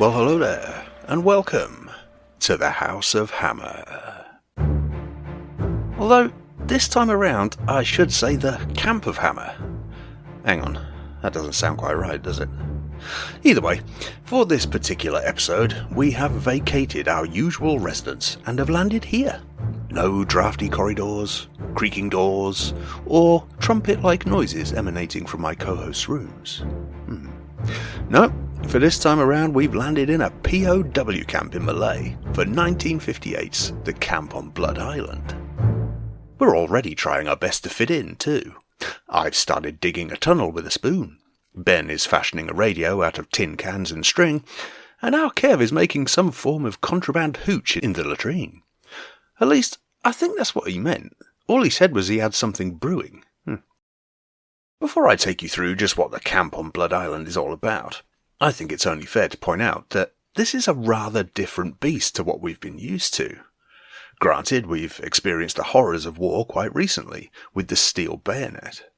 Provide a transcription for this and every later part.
Well, hello there, and welcome to the House of Hammer. Although, this time around, I should say the Camp of Hammer. Hang on, that doesn't sound quite right, does it? Either way, for this particular episode, we have vacated our usual residence and have landed here. No drafty corridors, creaking doors, or trumpet-like noises emanating from my co-host's rooms. No, for this time around we've landed in a POW camp in Malay for 1958's The Camp on Blood Island. We're already trying our best to fit in, too. I've started digging a tunnel with a spoon. Ben is fashioning a radio out of tin cans and string, and our Kev is making some form of contraband hooch in the latrine. At least, I think that's what he meant. All he said was he had something brewing. Before I take you through just what the Camp on Blood Island is all about, I think it's only fair to point out that this is a rather different beast to what we've been used to. Granted, we've experienced the horrors of war quite recently, with the steel bayonet.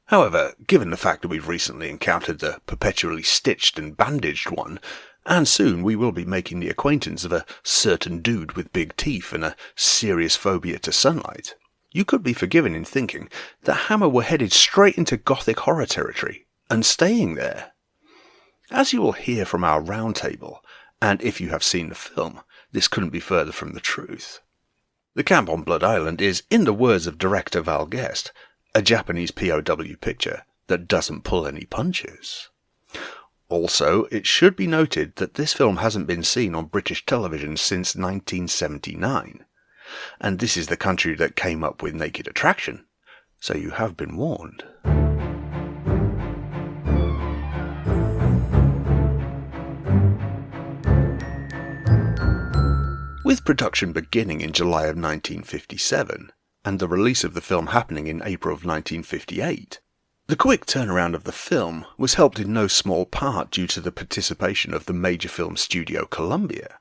However, given the fact that we've recently encountered the perpetually stitched and bandaged one, and soon we will be making the acquaintance of a certain dude with big teeth and a serious phobia to sunlight, you could be forgiven in thinking that Hammer were headed straight into gothic horror territory, and staying there. As you will hear from our roundtable, and if you have seen the film, this couldn't be further from the truth. The Camp on Blood Island is, in the words of director Val Guest, a Japanese POW picture that doesn't pull any punches. Also, it should be noted that this film hasn't been seen on British television since 1979, and this is the country that came up with Naked Attraction, so you have been warned. With production beginning in July of 1957, and the release of the film happening in April of 1958, the quick turnaround of the film was helped in no small part due to the participation of the major film studio Columbia.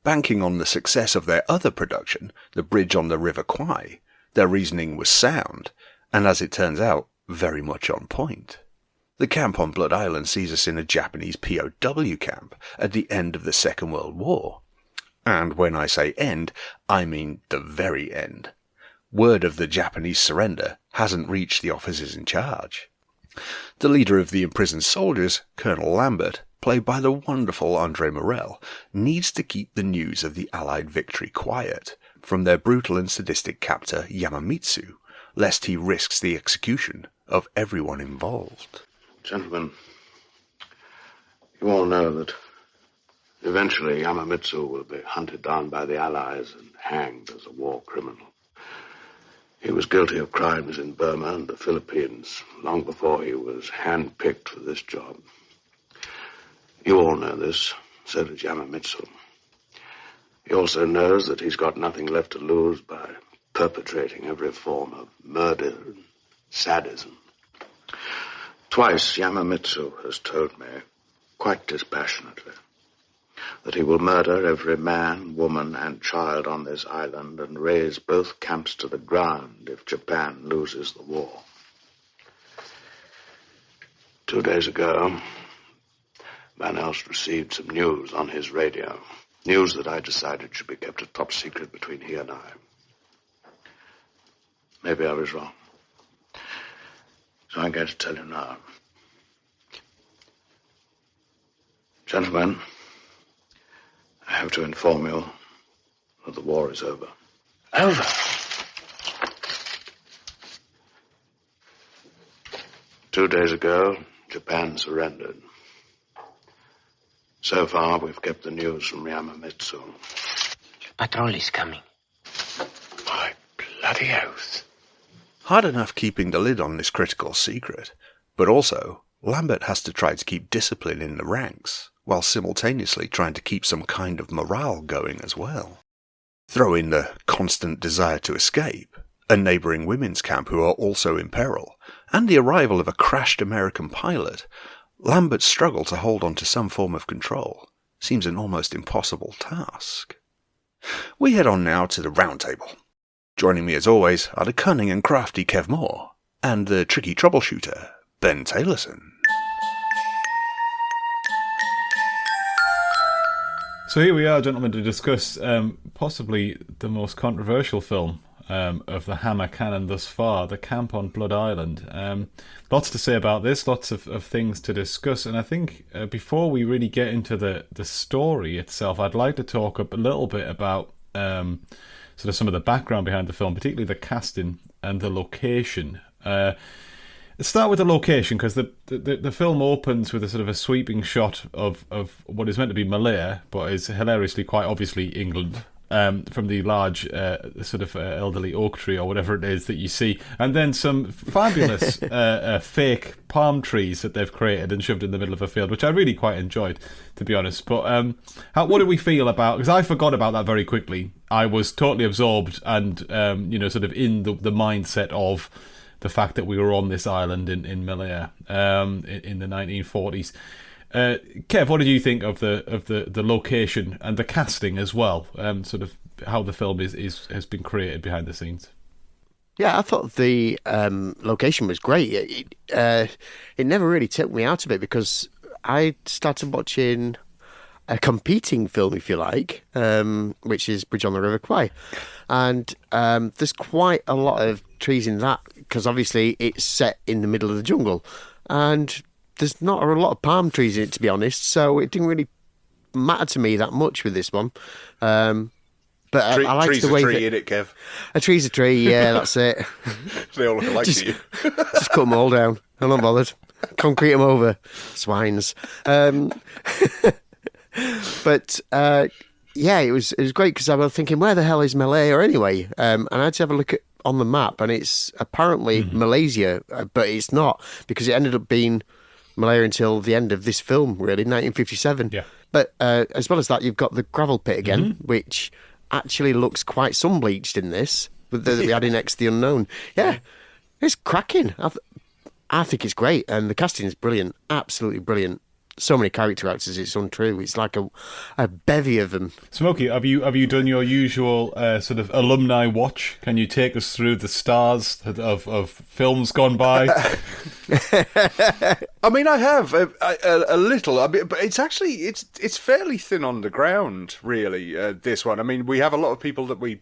Banking on the success of their other production, The Bridge on the River Kwai, their reasoning was sound, and as it turns out, very much on point. The Camp on Blood Island sees us in a Japanese POW camp at the end of the Second World War. And when I say end, I mean the very end. Word of the Japanese surrender hasn't reached the officers in charge. The leader of the imprisoned soldiers, Colonel Lambert, played by the wonderful Andre Morel, needs to keep the news of the Allied victory quiet from their brutal and sadistic captor Yamamitsu, lest he risks the execution of everyone involved. Gentlemen, you all know that eventually Yamamitsu will be hunted down by the Allies and hanged as a war criminal. He was guilty of crimes in Burma and the Philippines long before he was hand-picked for this job. You all know this, so does Yamamitsu. He also knows that he's got nothing left to lose by perpetrating every form of murder and sadism. Twice Yamamitsu has told me, quite dispassionately, that he will murder every man, woman, and child on this island and raze both camps to the ground if Japan loses the war. 2 days ago, Van Elst received some news on his radio. News that I decided should be kept a top secret between he and I. Maybe I was wrong. So I'm going to tell you now. Gentlemen, I have to inform you that the war is over. Over? Two days ago, Japan surrendered. So far, we've kept the news from Yamamitsu. Patrol is coming. My bloody oath. Hard enough keeping the lid on this critical secret, but also, Lambert has to try to keep discipline in the ranks, while simultaneously trying to keep some kind of morale going as well. Throw in the constant desire to escape, a neighbouring women's camp who are also in peril, and the arrival of a crashed American pilot, Lambert's struggle to hold on to some form of control seems an almost impossible task. We head on now to the round table. Joining me as always are the cunning and crafty Kev Moore, and the tricky troubleshooter, Ben Taylorson. So here we are, gentlemen, to discuss possibly the most controversial film of the Hammer canon thus far, The Camp on Blood Island. Lots to say about this, lots of things to discuss, and I think before we really get into the story itself, I'd like to talk a little bit about sort of some of the background behind the film, particularly the casting and the location. Let's start with the location, because the film opens with a sort of a sweeping shot of what is meant to be Malaya, but is hilariously quite obviously England, from the large sort of elderly oak tree or whatever it is that you see, and then some fabulous fake palm trees that they've created and shoved in the middle of a field, which I really quite enjoyed, to be honest. But what do we feel about? Because I forgot about that very quickly. I was totally absorbed and sort of in the mindset of the fact that we were on this island in Malaya in the 1940s. Kev, what did you think of the location and the casting as well? Sort of how the film has been created behind the scenes. Yeah, I thought the location was great. It never really took me out of it, because I started watching a competing film, if you like, which is Bridge on the River Kwai. And there's quite a lot of trees in that, because obviously it's set in the middle of the jungle. And there's not a lot of palm trees in it, to be honest, so it didn't really matter to me that much with this one. But I like the way tree's a tree, in it, Kev. A tree's a tree, yeah, that's it. They all look alike to you. Just cut them all down. I'm not bothered. Concrete them over. Swines. But yeah, it was great, because I was thinking, where the hell is Malaya anyway? And I had to have a look on the map, and it's apparently Malaysia, but it's not, because it ended up being Malaya until the end of this film, really, 1957. Yeah. But as well as that, you've got the gravel pit again, which actually looks quite sun-bleached in this, that we had in X the Unknown. Yeah, it's cracking. I think it's great, and the casting is brilliant, absolutely brilliant. So many character actors, it's untrue. It's like a bevy of them. Smokey, have you done your usual sort of alumni watch? Can you take us through the stars of films gone by? I mean, I have a little. I mean, but it's actually it's fairly thin on the ground, really. This one. I mean, we have a lot of people that we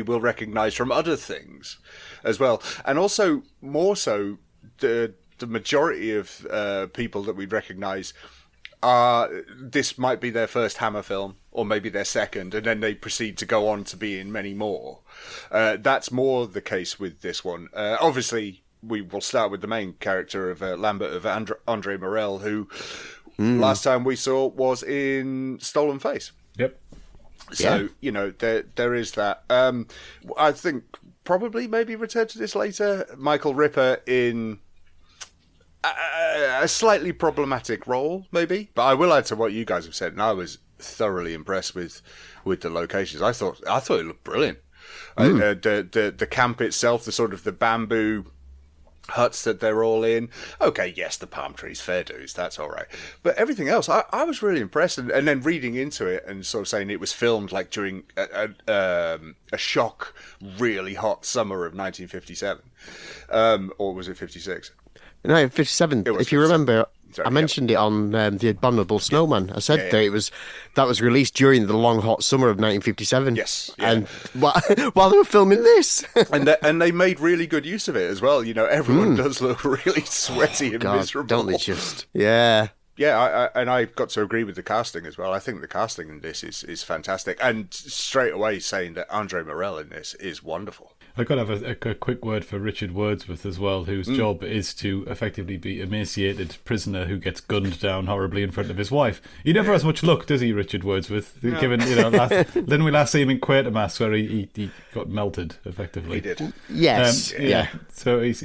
will recognise from other things as well, and also more so the majority of people that we'd recognise this might be their first Hammer film, or maybe their second, and then they proceed to go on to be in many more. That's more the case with this one. Obviously, we will start with the main character of Lambert, of Andre Morel, who last time we saw was in Stolen Face. Yep. So, there is that. I think probably maybe return to this later. Michael Ripper in a slightly problematic role, maybe. But I will add to what you guys have said, and I was thoroughly impressed with the locations. I thought it looked brilliant. The camp itself, the sort of the bamboo huts that they're all in. Okay, yes, the palm trees, fair dues, that's all right. But everything else, I was really impressed. And then reading into it and sort of saying it was filmed like during a shock, really hot summer of 1957. Or was it 56? No, 57. If you remember, I mentioned it on The Abominable Snowman. I said that was released during the long hot summer of 1957. Yes, yeah. And while they were filming this, and they made really good use of it as well. Everyone does look really sweaty and miserable. Don't they just? Yeah. Yeah, I got to agree with the casting as well. I think the casting in this is fantastic, and straight away saying that Andre Morel in this is wonderful. I've got to have a quick word for Richard Wordsworth as well, whose job is to effectively be emaciated prisoner who gets gunned down horribly in front of his wife. He never has much luck, does he, Richard Wordsworth? No. Given, didn't we last see him in Quatermass where he got melted, effectively? He did. Yes. Yeah. So he's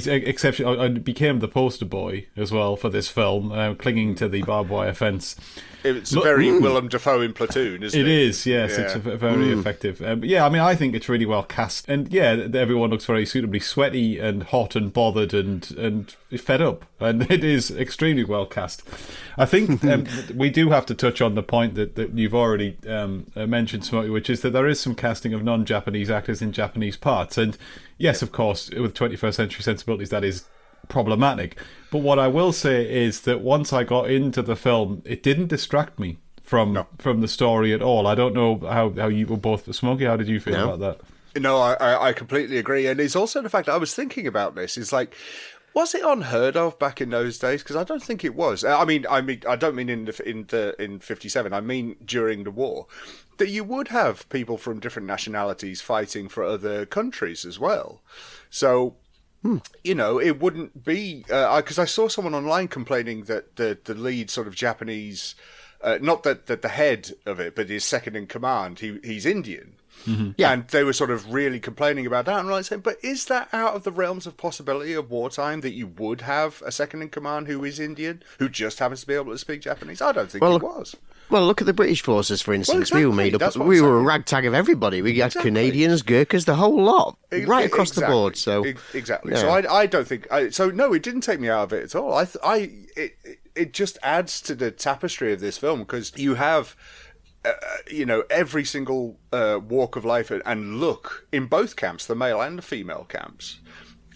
exceptional, and became the poster boy as well for this film, clinging to the barbed wire fence. It's very Willem Dafoe in Platoon, isn't it? It is, yes. Yeah. It's very effective. I think it's really well cast. And everyone looks very suitably sweaty and hot and bothered and fed up. And it is extremely well cast. I think we do have to touch on the point that you've already mentioned, Smokey, which is that there is some casting of non-Japanese actors in Japanese parts. And yes, of course, with 21st century sensibilities, that is problematic. But what I will say is that once I got into the film, it didn't distract me from the story at all. I don't know how you were both. Smokey, how did you feel about that? No, I completely agree. And it's also the fact that I was thinking about this. It's like, was it unheard of back in those days? Because I don't think it was. I mean, I don't mean in 57. I mean during the war, that you would have people from different nationalities fighting for other countries as well. So, you know, it wouldn't be because I saw someone online complaining that the lead sort of Japanese, not that the head of it, but his second in command, he's Indian. Mm-hmm. Yeah, and they were sort of really complaining about that. And I'm like saying, but is that out of the realms of possibility of wartime that you would have a second in command who is Indian, who just happens to be able to speak Japanese? I don't think it was. Well, look at the British forces, for instance. We were made up. We were a ragtag of everybody. We had Canadians, Gurkhas, the whole lot, right across the board. So exactly. Yeah. So I don't think. No, it didn't take me out of it at all. It just adds to the tapestry of this film because you have. You know, every single walk of life and look in both camps, the male and the female camps.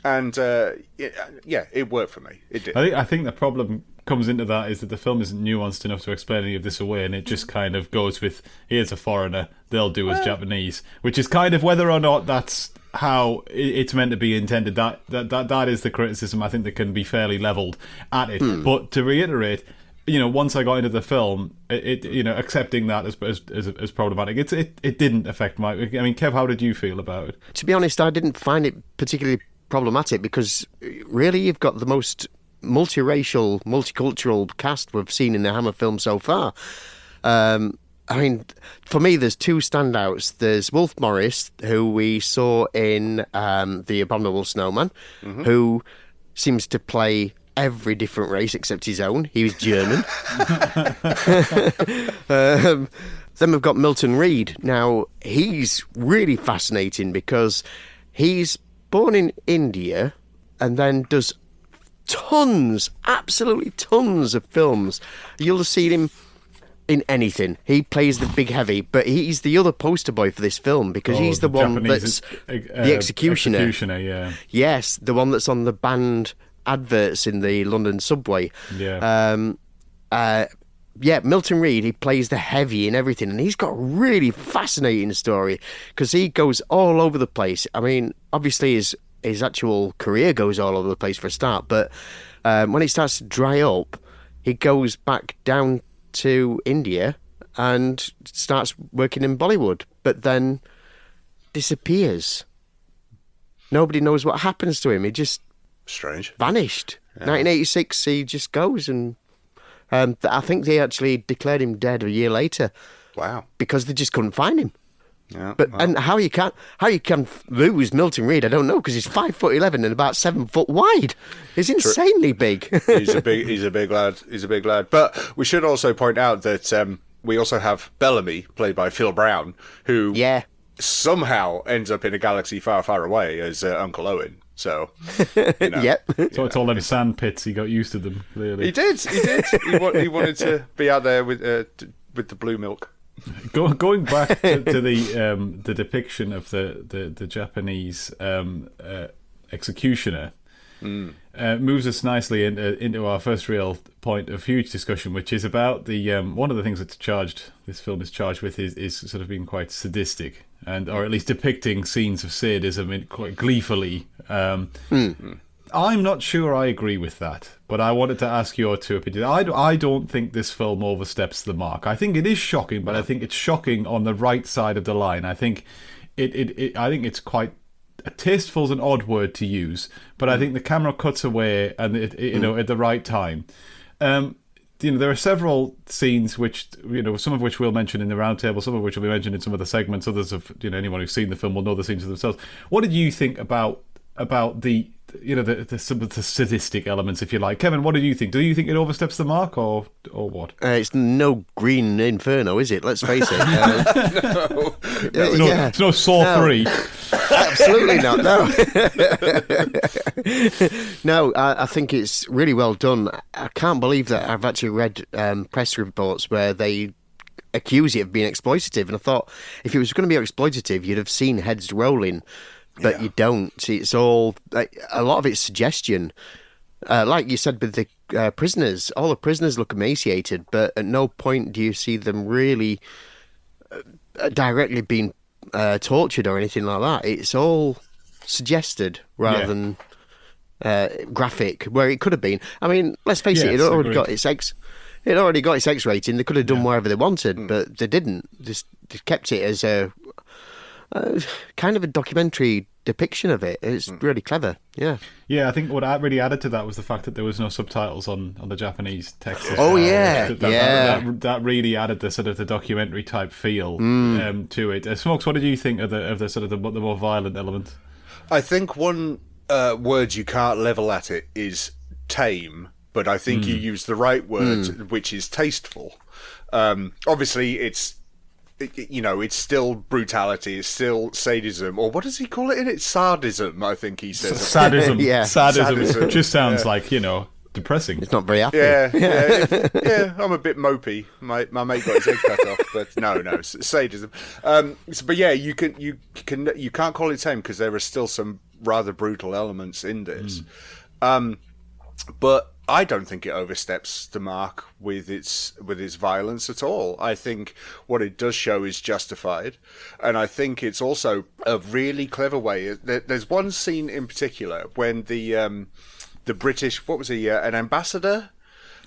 And, it worked for me. It did. I think the problem comes into that is that the film isn't nuanced enough to explain any of this away, and it just kind of goes with, here's a foreigner, they'll do as Japanese, which is kind of whether or not that's how it's meant to be intended. That is the criticism I think that can be fairly levelled at it. But to reiterate, you know, once I got into the film, accepting that as problematic, it didn't affect my. I mean, Kev, how did you feel about it? To be honest, I didn't find it particularly problematic because really, you've got the most multiracial, multicultural cast we've seen in the Hammer film so far. I mean, for me, there's two standouts. There's Wolf Morris, who we saw in The Abominable Snowman, who seems to play every different race except his own. He was German. Then we've got Milton Reed. Now, he's really fascinating because he's born in India and then does absolutely tons of films. You'll have seen him in anything. He plays the big heavy, but he's the other poster boy for this film because he's the one Japanese that's the executioner. Executioner, yeah. Yes, the one that's on the banned adverts in the London subway. Yeah. Milton Reed, he plays the heavy and everything, and he's got a really fascinating story because he goes all over the place. I mean, obviously his actual career goes all over the place for a start, but when it starts to dry up, he goes back down to India and starts working in Bollywood, but then disappears. Nobody knows what happens to him. He just strange vanished. 1986, he just goes, and I think they actually declared him dead a year later. Wow! Because they just couldn't find him. Yeah, but and how you can lose Milton Reed, I don't know, because he's 5'11" and about 7 foot wide. He's insanely big. He's a big lad. He's a big lad. But we should also point out that we also have Bellamy, played by Phil Brown, who somehow ends up in a galaxy far, far away as Uncle Owen. So, you know, yep. So it's all them sand pits. He got used to them. Clearly, he did. He wanted to be out there with the blue milk. Going back to the depiction of the Japanese executioner, moves us nicely into our first real point of huge discussion, which is about the one of the things this film is charged with is sort of being quite sadistic, or at least depicting scenes of sadism quite gleefully. I'm not sure I agree with that, but I wanted to ask your two opinions. I don't think this film oversteps the mark. I think it is shocking, but I think it's shocking on the right side of the line. I think I think it's quite tasteful is an odd word to use, but I think the camera cuts away and at the right time. There are several scenes which, some of which we'll mention in the roundtable, some of which will be mentioned in some of the segments. Others of, anyone who's seen the film will know the scenes for themselves. What did you think about the some of the sadistic elements, if you like? Kevin, what did you think? Do you think it oversteps the mark, or what? It's no Green Inferno, is it? Let's face it. It's no Saw 3. Absolutely not. No. No, I think it's really well done. I can't believe that I've actually read press reports where they accuse it of being exploitative, and I thought if it was going to be exploitative, you'd have seen heads rolling. But you don't. It's all a lot of it's suggestion. Like you said with the prisoners, all the prisoners look emaciated, but at no point do you see them really directly being tortured or anything like that. It's all suggested rather than graphic, where it could have been. I mean, let's face it, it already got its X rating. They could have done whatever they wanted, but they didn't. They kept it as a kind of a documentary depiction of it. It's really clever. Yeah. Yeah, I think what really added to that was the fact that there was no subtitles on the Japanese text. Oh yeah, that really added the sort of the documentary type feel to it. Smokes, what did you think of the sort of the more violent element? I think one word you can't level at it is tame, but I think you use the right word, which is tasteful. Obviously, it's still brutality, it's still sadism, or what does he call it in it? Sadism, I think he says. Sadism. Sadism. Sadism. Just sounds like, depressing. It's not very happy. Yeah, I'm a bit mopey. My mate got his head cut off, but no, sadism. But yeah, you can't call it tame because there are still some rather brutal elements in this. But I don't think it oversteps the mark with its violence at all. I think what it does show is justified, and I think it's also a really clever way. There's one scene in particular when the British, what was he, an ambassador?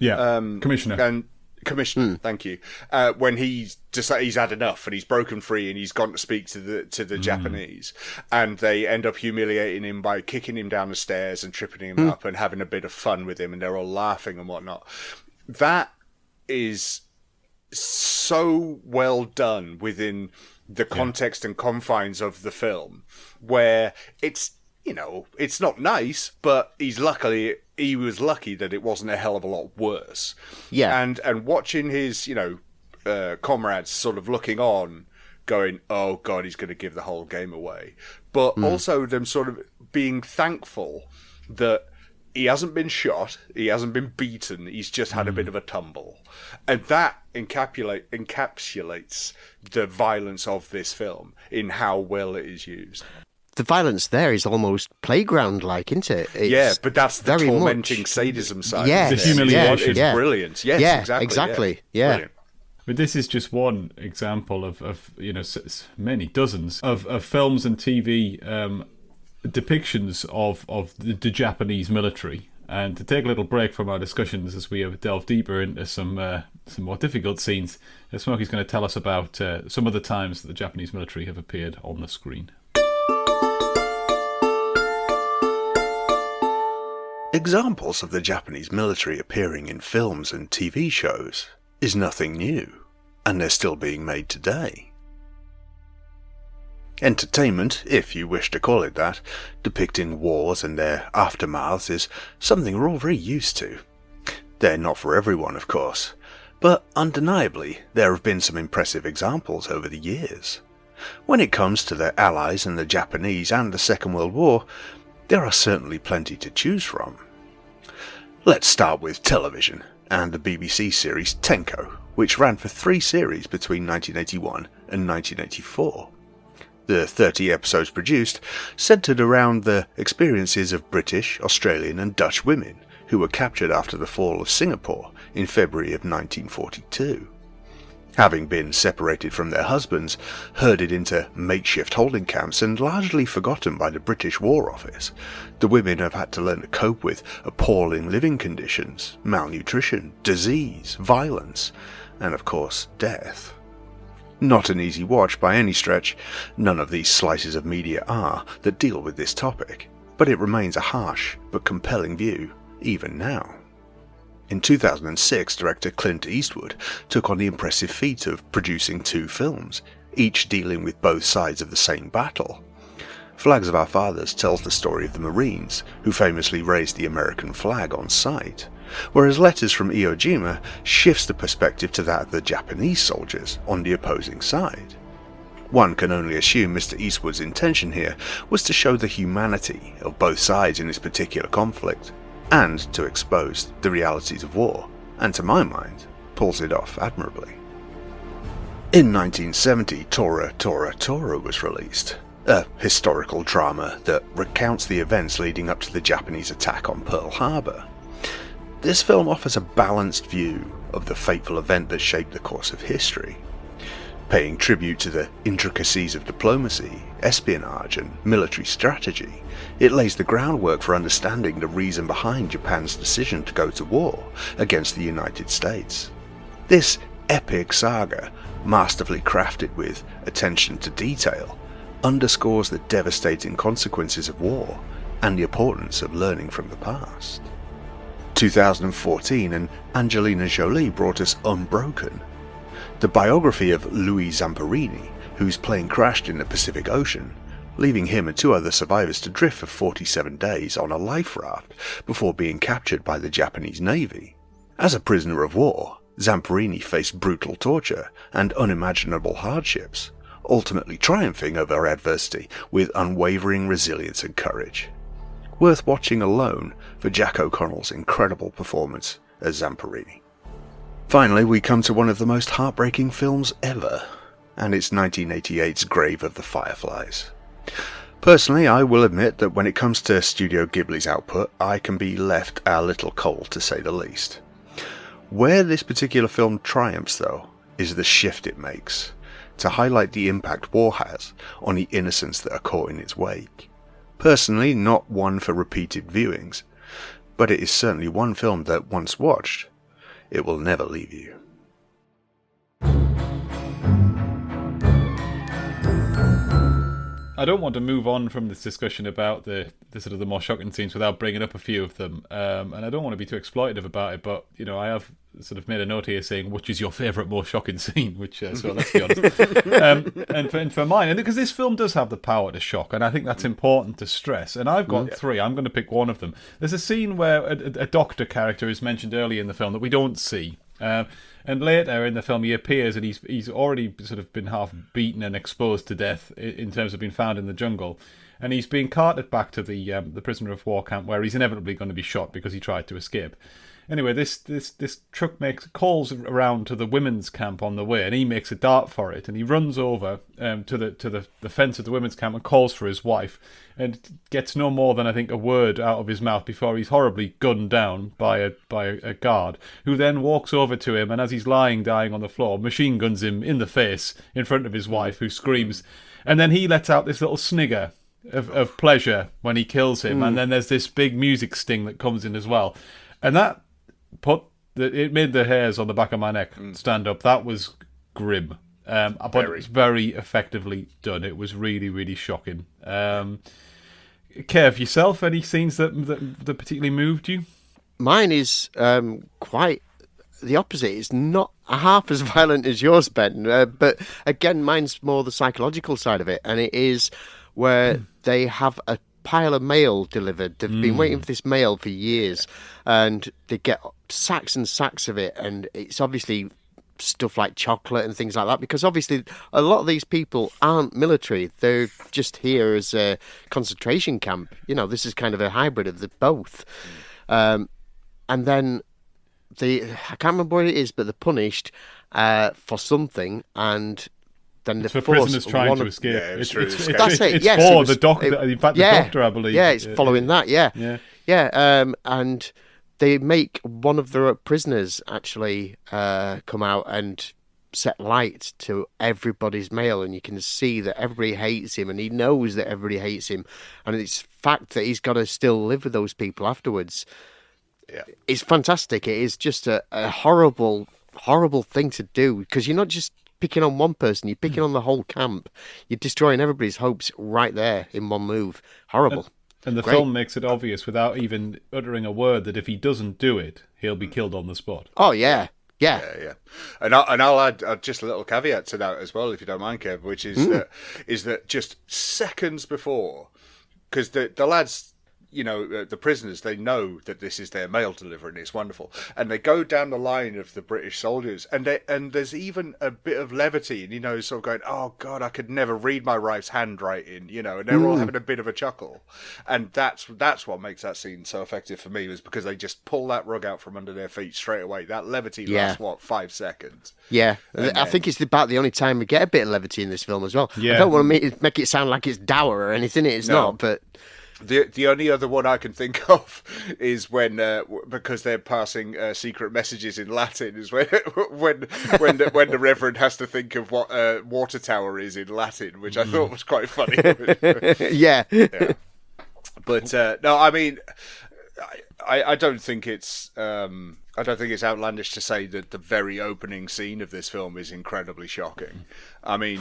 Yeah, commissioner. Commissioner, thank you. When he's decided he's had enough and he's broken free and he's gone to speak to the Japanese, and they end up humiliating him by kicking him down the stairs and tripping him up and having a bit of fun with him, and they're all laughing and whatnot. That is so well done within the context and confines of the film, where it's not nice, but he was lucky that it wasn't a hell of a lot worse. Yeah. And watching his, comrades sort of looking on, going, oh God, he's going to give the whole game away. But also them sort of being thankful that he hasn't been shot, he hasn't been beaten, he's just had a bit of a tumble. And that encapsulates the violence of this film in how well it is used. The violence there is almost playground-like, isn't it? It's but that's the tormenting sadism side. Yeah, the humiliation. It's brilliant. Yes, exactly. Yeah. Brilliant. But this is just one example of many dozens of films and TV depictions of the Japanese military. And to take a little break from our discussions as we have delved deeper into some more difficult scenes, Smokey's going to tell us about some of the times that the Japanese military have appeared on the screen. Examples of the Japanese military appearing in films and TV shows is nothing new, and they're still being made today. Entertainment, if you wish to call it that, depicting wars and their aftermaths is something we're all very used to. They're not for everyone, of course, but undeniably there have been some impressive examples over the years. When it comes to the Allies and the Japanese and the Second World War, there are certainly plenty to choose from. Let's start with television and the BBC series Tenko, which ran for 3 series between 1981 and 1984. The 30 episodes produced centred around the experiences of British, Australian and Dutch women who were captured after the fall of Singapore in February of 1942. Having been separated from their husbands, herded into makeshift holding camps and largely forgotten by the British War Office, the women have had to learn to cope with appalling living conditions, malnutrition, disease, violence, and of course, death. Not an easy watch by any stretch. None of these slices of media are that deal with this topic, but it remains a harsh but compelling view, even now. In 2006, director Clint Eastwood took on the impressive feat of producing 2 films, each dealing with both sides of the same battle. Flags of Our Fathers tells the story of the Marines, who famously raised the American flag on sight, whereas Letters from Iwo Jima shifts the perspective to that of the Japanese soldiers on the opposing side. One can only assume Mr. Eastwood's intention here was to show the humanity of both sides in this particular conflict, and to expose the realities of war, and to my mind, pulls it off admirably. In 1970, Tora Tora Tora was released, a historical drama that recounts the events leading up to the Japanese attack on Pearl Harbor. This film offers a balanced view of the fateful event that shaped the course of history. Paying tribute to the intricacies of diplomacy, espionage and military strategy, it lays the groundwork for understanding the reason behind Japan's decision to go to war against the United States. This epic saga, masterfully crafted with attention to detail, underscores the devastating consequences of war and the importance of learning from the past. 2014 and Angelina Jolie brought us Unbroken, the biography of Louis Zamperini, whose plane crashed in the Pacific Ocean, leaving him and 2 other survivors to drift for 47 days on a life raft before being captured by the Japanese Navy. As a prisoner of war, Zamperini faced brutal torture and unimaginable hardships, ultimately triumphing over adversity with unwavering resilience and courage. Worth watching alone for Jack O'Connell's incredible performance as Zamperini. Finally, we come to one of the most heartbreaking films ever, and it's 1988's Grave of the Fireflies. Personally, I will admit that when it comes to Studio Ghibli's output, I can be left a little cold, to say the least. Where this particular film triumphs, though, is the shift it makes to highlight the impact war has on the innocents that are caught in its wake. Personally, not one for repeated viewings, but it is certainly one film that, once watched, it will never leave you. I don't want to move on from this discussion about the sort of the more shocking scenes without bringing up a few of them, and I don't want to be too exploitative about it, but I have sort of made a note here saying which is your favourite more shocking scene, which so let's be honest. And for mine, and because this film does have the power to shock, and I think that's important to stress. And I've got 3. I'm going to pick one of them. There's a scene where a doctor character is mentioned early in the film that we don't see. And later in the film he appears and he's already sort of been half beaten and exposed to death in terms of being found in the jungle, and he's being carted back to the prisoner of war camp where he's inevitably going to be shot because he tried to escape. Anyway, this truck calls around to the women's camp on the way, and he makes a dart for it, and he runs over to the fence of the women's camp and calls for his wife, and gets no more than I think a word out of his mouth before he's horribly gunned down by a guard, who then walks over to him, and as he's lying dying on the floor, machine guns him in the face in front of his wife, who screams, and then he lets out this little snigger of pleasure when he kills him, and then there's this big music sting that comes in as well, and that it made the hairs on the back of my neck stand up. That was grim, but it's very effectively done. It was really, really shocking. Kev, yourself, any scenes that particularly moved you? Mine is quite the opposite. It's not half as violent as yours, Ben, but again, mine's more the psychological side of it, and it is where they have a pile of mail delivered. They've been waiting for this mail for years, and they get sacks and sacks of it, and it's obviously stuff like chocolate and things like that, because obviously a lot of these people aren't military. They're just here as a concentration camp. This is kind of a hybrid of the both. And then I can't remember what it is, but they're punished for something, and then it's for prisoners trying to escape. Yeah, it's that's it. It's Yes, for it was, the doctor. In fact, the doctor, I believe. Yeah, it's following that. Yeah. And they make one of the prisoners actually come out and set light to everybody's mail, and you can see that everybody hates him, and he knows that everybody hates him, and it's fact that he's got to still live with those people afterwards. Yeah, it's fantastic. It is just a horrible thing to do, because you're not just picking on one person, you're picking on the whole camp. You're destroying everybody's hopes right there in one move. Horrible. And the film makes it obvious without even uttering a word that if he doesn't do it, he'll be killed on the spot. Oh, yeah. Yeah. And I'll add just a little caveat to that as well, if you don't mind, Kev, which is that just seconds before, because the lads the prisoners, they know that this is their mail delivery, and it's wonderful. And they go down the line of the British soldiers, and there's even a bit of levity, and sort of going, "Oh God, I could never read my wife's handwriting," and they're all having a bit of a chuckle, and that's what makes that scene so effective for me, was because they just pull that rug out from under their feet straight away. That levity lasts 5 seconds. Yeah, I think it's about the only time we get a bit of levity in this film as well. Yeah. I don't want to make it sound like it's dour or anything. It's not, but. The only other one I can think of is when because they're passing secret messages in Latin, is when the Reverend has to think of what water tower is in Latin, which I thought was quite funny. Yeah. But no, I mean, I don't think it's outlandish to say that the very opening scene of this film is incredibly shocking. I mean,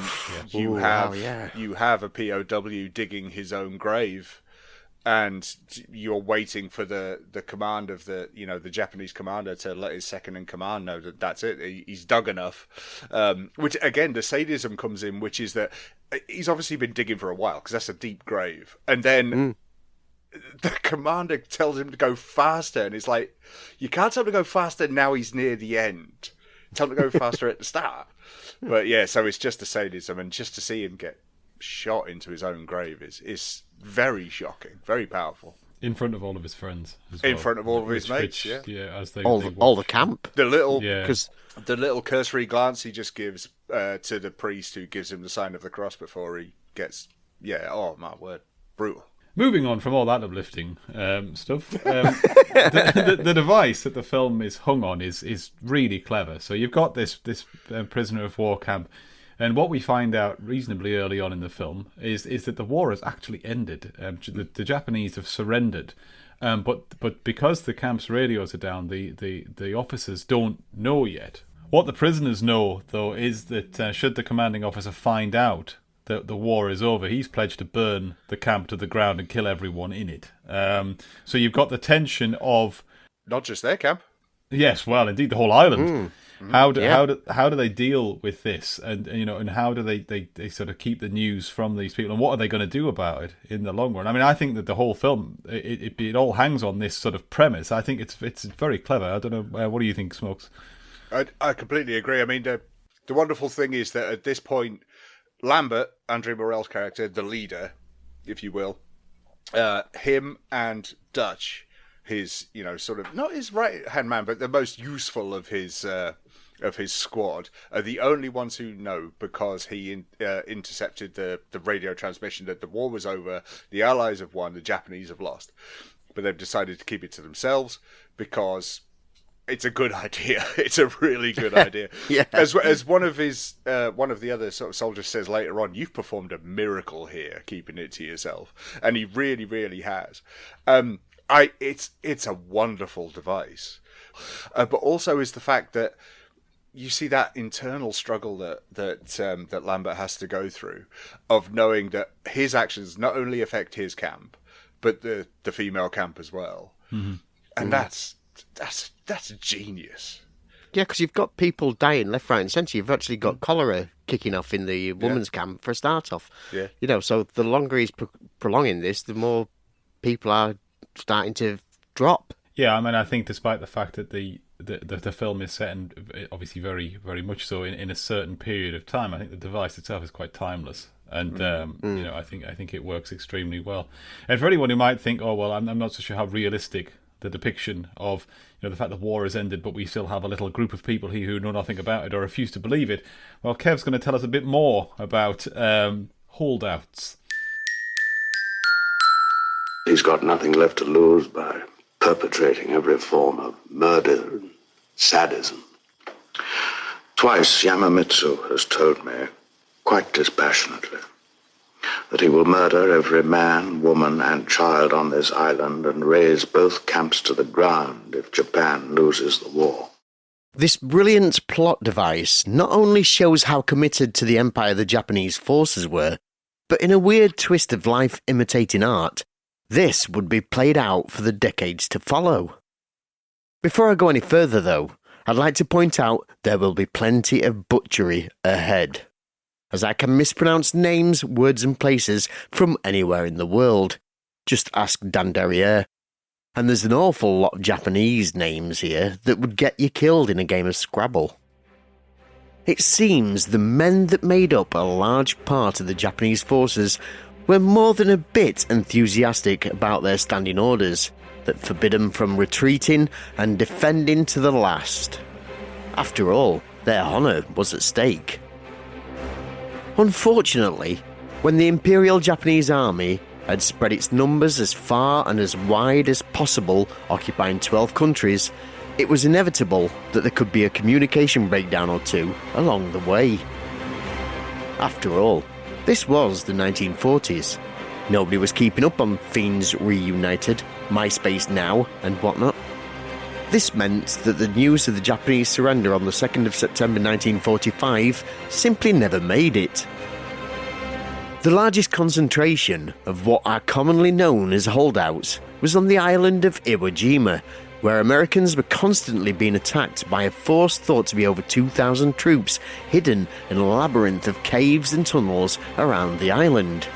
you have a POW digging his own grave, and you're waiting for the command of the Japanese commander to let his second in command know that that's it. He's dug enough. Which again, the sadism comes in, which is that he's obviously been digging for a while, because that's a deep grave, and then the commander tells him to go faster, and it's like, you can't tell him to go faster now he's near the end. Tell him to go faster at the start. But yeah, so it's just the sadism, and just to see him get shot into his own grave is very shocking, very powerful. In front of all of his friends. In front of all of his mates, as they all the camp. The little cursory glance he just gives to the priest, who gives him the sign of the cross before he gets. Yeah, oh my word, brutal. Moving on from all that uplifting stuff, the device that the film is hung on is really clever. So you've got this prisoner of war camp, and what we find out reasonably early on in the film is that the war has actually ended. The Japanese have surrendered, but because the camp's radios are down, the officers don't know yet. What the prisoners know, though, is that should the commanding officer find out that the war is over, he's pledged to burn the camp to the ground and kill everyone in it. So you've got the tension of not just their camp. Yes, well, indeed, the whole island. How do they deal with this, and how do they sort of keep the news from these people, and what are they going to do about it in the long run? I mean, I think that the whole film it all hangs on this sort of premise. I think it's very clever. I don't know, what do you think, Smokes? I completely agree. I mean, the wonderful thing is that at this point, Lambert, Andre Morell's character, the leader, if you will, him and Dutch, his sort of not his right hand man, but the most useful of his squad, are the only ones who know, because he intercepted the radio transmission that the war was over, the Allies have won, the Japanese have lost, but they've decided to keep it to themselves because it's a good idea. It's a really good idea. Yeah. As one of the other sort of soldiers says later on, you've performed a miracle here, keeping it to yourself, and he really, really has. It's a wonderful device, but also is the fact that you see that internal struggle that Lambert has to go through, of knowing that his actions not only affect his camp, but the female camp as well, and that's genius. Yeah, because you've got people dying left, right, and centre. You've actually got cholera kicking off in the women's camp for a start off. Yeah, so the longer he's prolonging this, the more people are starting to drop. Yeah, I mean, I think despite the fact that the film is set in, obviously very, very much so, in a certain period of time, I think the device itself is quite timeless. And I think it works extremely well. And for anyone who might think, oh well, I'm not so sure how realistic the depiction of the fact that war has ended, but we still have a little group of people here who know nothing about it or refuse to believe it. Well, Kev's going to tell us a bit more about holdouts. He's got nothing left to lose by perpetrating every form of murder and sadism. Twice Yamamitsu has told me, quite dispassionately, that he will murder every man, woman, and child on this island and raze both camps to the ground if Japan loses the war. This brilliant plot device not only shows how committed to the empire the Japanese forces were, but in a weird twist of life imitating art, this would be played out for the decades to follow. Before I go any further, though, I'd like to point out there will be plenty of butchery ahead, as I can mispronounce names, words and places from anywhere in the world. Just ask Dan Derriere. And there's an awful lot of Japanese names here that would get you killed in a game of Scrabble. It seems the men that made up a large part of the Japanese forces were more than a bit enthusiastic about their standing orders that forbid them from retreating and defending to the last. After all, their honour was at stake. Unfortunately, when the Imperial Japanese Army had spread its numbers as far and as wide as possible, occupying 12 countries, it was inevitable that there could be a communication breakdown or two along the way. After all, this was the 1940s. Nobody was keeping up on Fiends Reunited, MySpace Now, and whatnot. This meant that the news of the Japanese surrender on the 2nd of September 1945 simply never made it. The largest concentration of what are commonly known as holdouts was on the island of Iwo Jima, where Americans were constantly being attacked by a force thought to be over 2,000 troops hidden in a labyrinth of caves and tunnels around the island.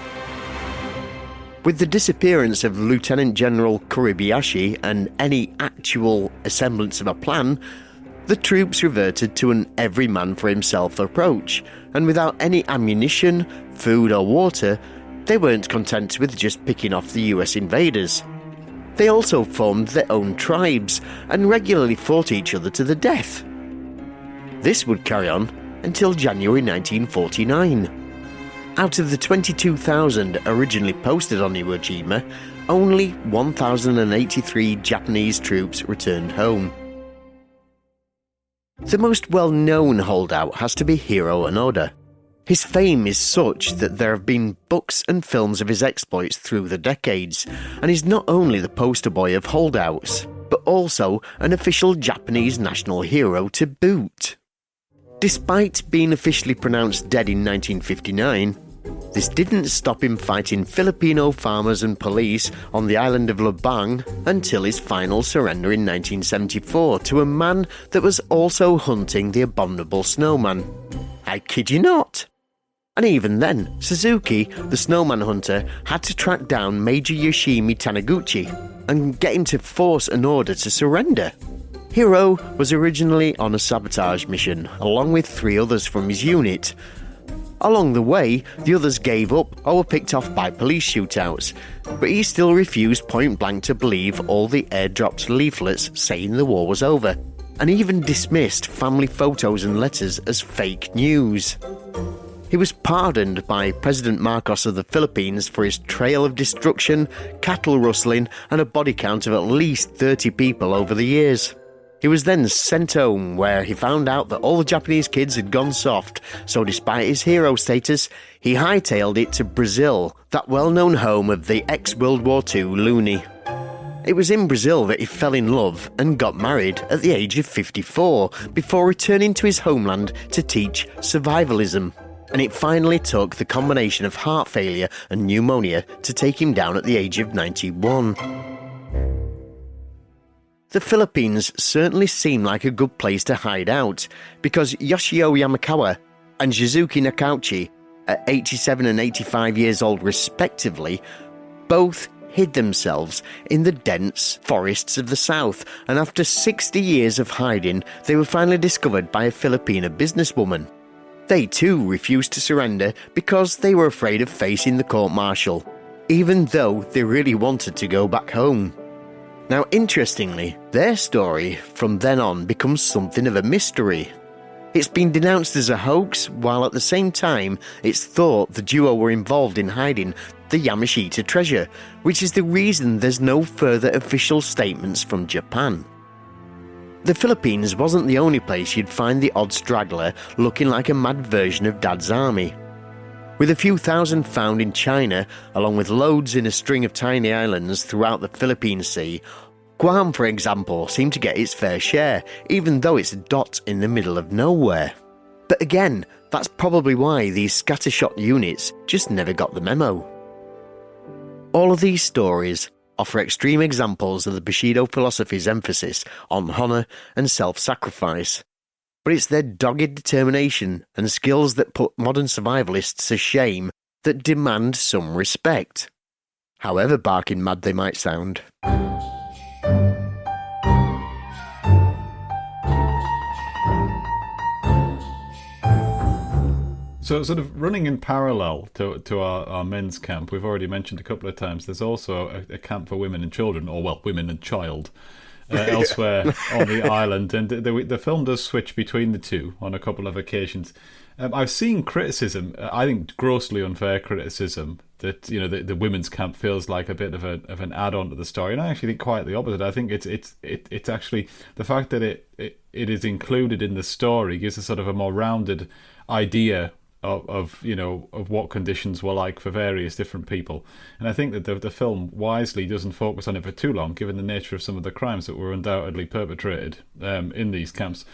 With the disappearance of Lieutenant General Kuribayashi and any actual semblance of a plan, the troops reverted to an every-man-for-himself approach, and without any ammunition, food or water, they weren't content with just picking off the US invaders. They also formed their own tribes and regularly fought each other to the death. This would carry on until January 1949. Out of the 22,000 originally posted on Iwo Jima, only 1,083 Japanese troops returned home. The most well-known holdout has to be Hiro Onoda. His fame is such that there have been books and films of his exploits through the decades, and he's not only the poster boy of holdouts, but also an official Japanese national hero to boot. Despite being officially pronounced dead in 1959, this didn't stop him fighting Filipino farmers and police on the island of Lubang until his final surrender in 1974 to a man that was also hunting the abominable snowman. I kid you not. And even then, Suzuki, the snowman hunter, had to track down Major Yoshimi Taniguchi and get him to force an order to surrender. Hiro was originally on a sabotage mission, along with 3 others from his unit. Along the way, the others gave up or were picked off by police shootouts, but he still refused point blank to believe all the airdropped leaflets saying the war was over, and even dismissed family photos and letters as fake news. He was pardoned by President Marcos of the Philippines for his trail of destruction, cattle rustling, and a body count of at least 30 people over the years. He was then sent home, where he found out that all the Japanese kids had gone soft, so despite his hero status, he hightailed it to Brazil, that well-known home of the ex-World War II loony. It was in Brazil that he fell in love and got married at the age of 54, before returning to his homeland to teach survivalism. And it finally took the combination of heart failure and pneumonia to take him down at the age of 91. The Philippines certainly seemed like a good place to hide out, because Yoshio Yamakawa and Shizuki Nakauchi, at 87 and 85 years old respectively, both hid themselves in the dense forests of the south, and after 60 years of hiding, they were finally discovered by a Filipino businesswoman. They too refused to surrender because they were afraid of facing the court-martial, even though they really wanted to go back home. Now, interestingly, their story from then on becomes something of a mystery. It's been denounced as a hoax, while at the same time it's thought the duo were involved in hiding the Yamashita treasure, which is the reason there's no further official statements from Japan. The Philippines wasn't the only place you'd find the odd straggler looking like a mad version of Dad's army. With a few thousand found in China, along with loads in a string of tiny islands throughout the Philippine Sea, Guam, for example, seemed to get its fair share, even though it's a dot in the middle of nowhere. But again, that's probably why these scattershot units just never got the memo. All of these stories offer extreme examples of the Bushido philosophy's emphasis on honour and self-sacrifice. But it's their dogged determination and skills that put modern survivalists to shame that demand some respect. however barking mad they might sound. So, sort of running in parallel to our men's camp, we've already mentioned a couple of times, there's also a camp for women and children, or, well, women and child, elsewhere on the island. And the film does switch between the two on a couple of occasions. I've seen criticism, I think grossly unfair criticism, that the women's camp feels like a bit of an add-on to the story, and I actually think quite the opposite. I think it's actually the fact that it is included in the story gives a sort of a more rounded idea of what conditions were like for various different people, and I think that the film wisely doesn't focus on it for too long, given the nature of some of the crimes that were undoubtedly perpetrated in these camps.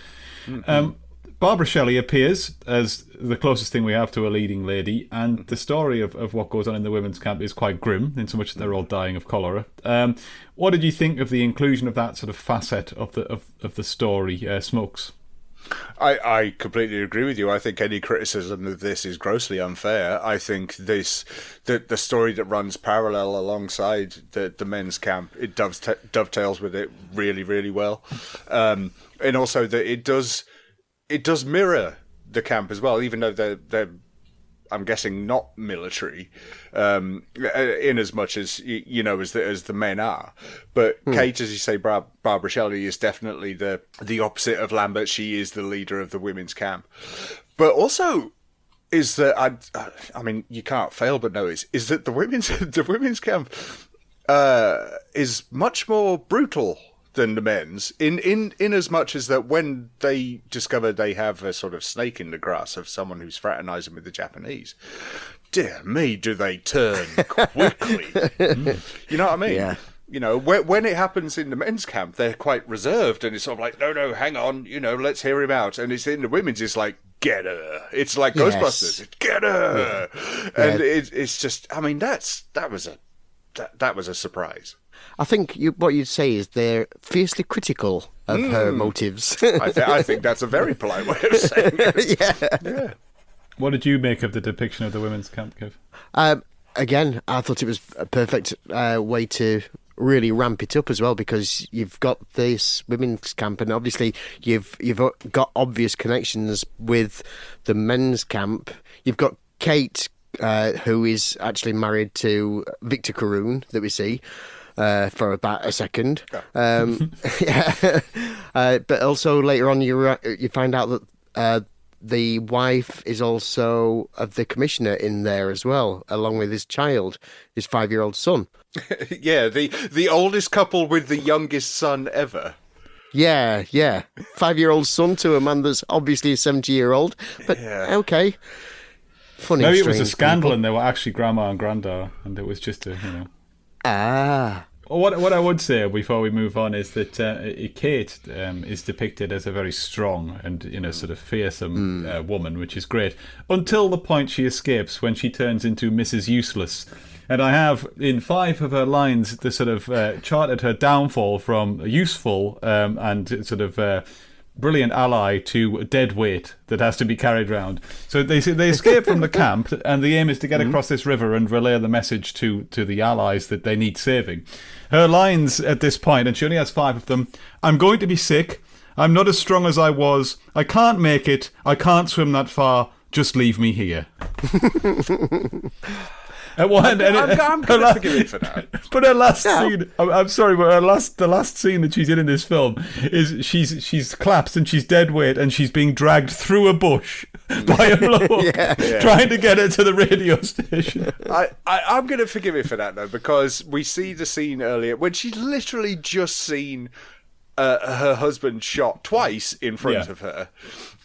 Mm-hmm. Barbara Shelley appears as the closest thing we have to a leading lady, and the story of what goes on in the women's camp is quite grim, in so much that they're all dying of cholera. What did you think of the inclusion of that sort of facet of the story, Smokes? I completely agree with you. I think any criticism of this is grossly unfair. I think the story that runs parallel alongside the men's camp, it dovetails with it really, really well, and also that it does mirror the camp as well, even though they're I'm guessing not military, in as much as as the men are. But Kate, as you say, Barbara Shelley is definitely the opposite of Lambert. She is the leader of the women's camp. But also is that I mean you can't fail but notice is that the women's camp is much more brutal than the men's, in as much as that when they discover they have a sort of snake in the grass of someone who's fraternizing with the Japanese, dear me, do they turn quickly. You know what I mean? Yeah. When it happens in the men's camp, they're quite reserved, and it's sort of like, no, hang on, let's hear him out. And it's in the women's, it's like, get her. It's like Ghostbusters, it's get her. Yeah. And it's just, I mean, that was a surprise. I think what you'd say is they're fiercely critical of her motives. I think that's a very polite way of saying it. Yeah. What did you make of the depiction of the women's camp, Kev? Again, I thought it was a perfect way to really ramp it up as well, because you've got this women's camp, and obviously you've got obvious connections with the men's camp. You've got Kate, who is actually married to Victor Caroon, that we see for about a second. Yeah. But also later on, you find out that the wife is also of the commissioner in there as well, along with his child, his 5-year-old son. Yeah, the oldest couple with the youngest son ever. Yeah. 5-year-old son to a man that's obviously a 70-year-old. But okay. Funny. Maybe it was a scandal and they were actually grandma and granddad, and it was just What I would say before we move on is that Kate is depicted as a very strong and sort of fearsome woman, which is great, until the point she escapes, when she turns into Mrs. Useless. And I have, in 5 of her lines, the sort of charted her downfall from useful and sort of brilliant ally to dead weight that has to be carried round. So they escape from the camp, and the aim is to get across this river and relay the message to the allies that they need saving. Her lines at this point, and she only has 5 of them: I'm going to be sick, I'm not as strong as I was, I can't make it, I can't swim that far, just leave me here. I'm going to forgive you for that. But her last scene, I'm sorry, but the last scene that she's in this film is she's collapsed and she's dead weight, and she's being dragged through a bush by a bloke trying to get her to the radio station. I'm going to forgive you for that, though, because we see the scene earlier when she's literally just seen her husband shot twice in front of her.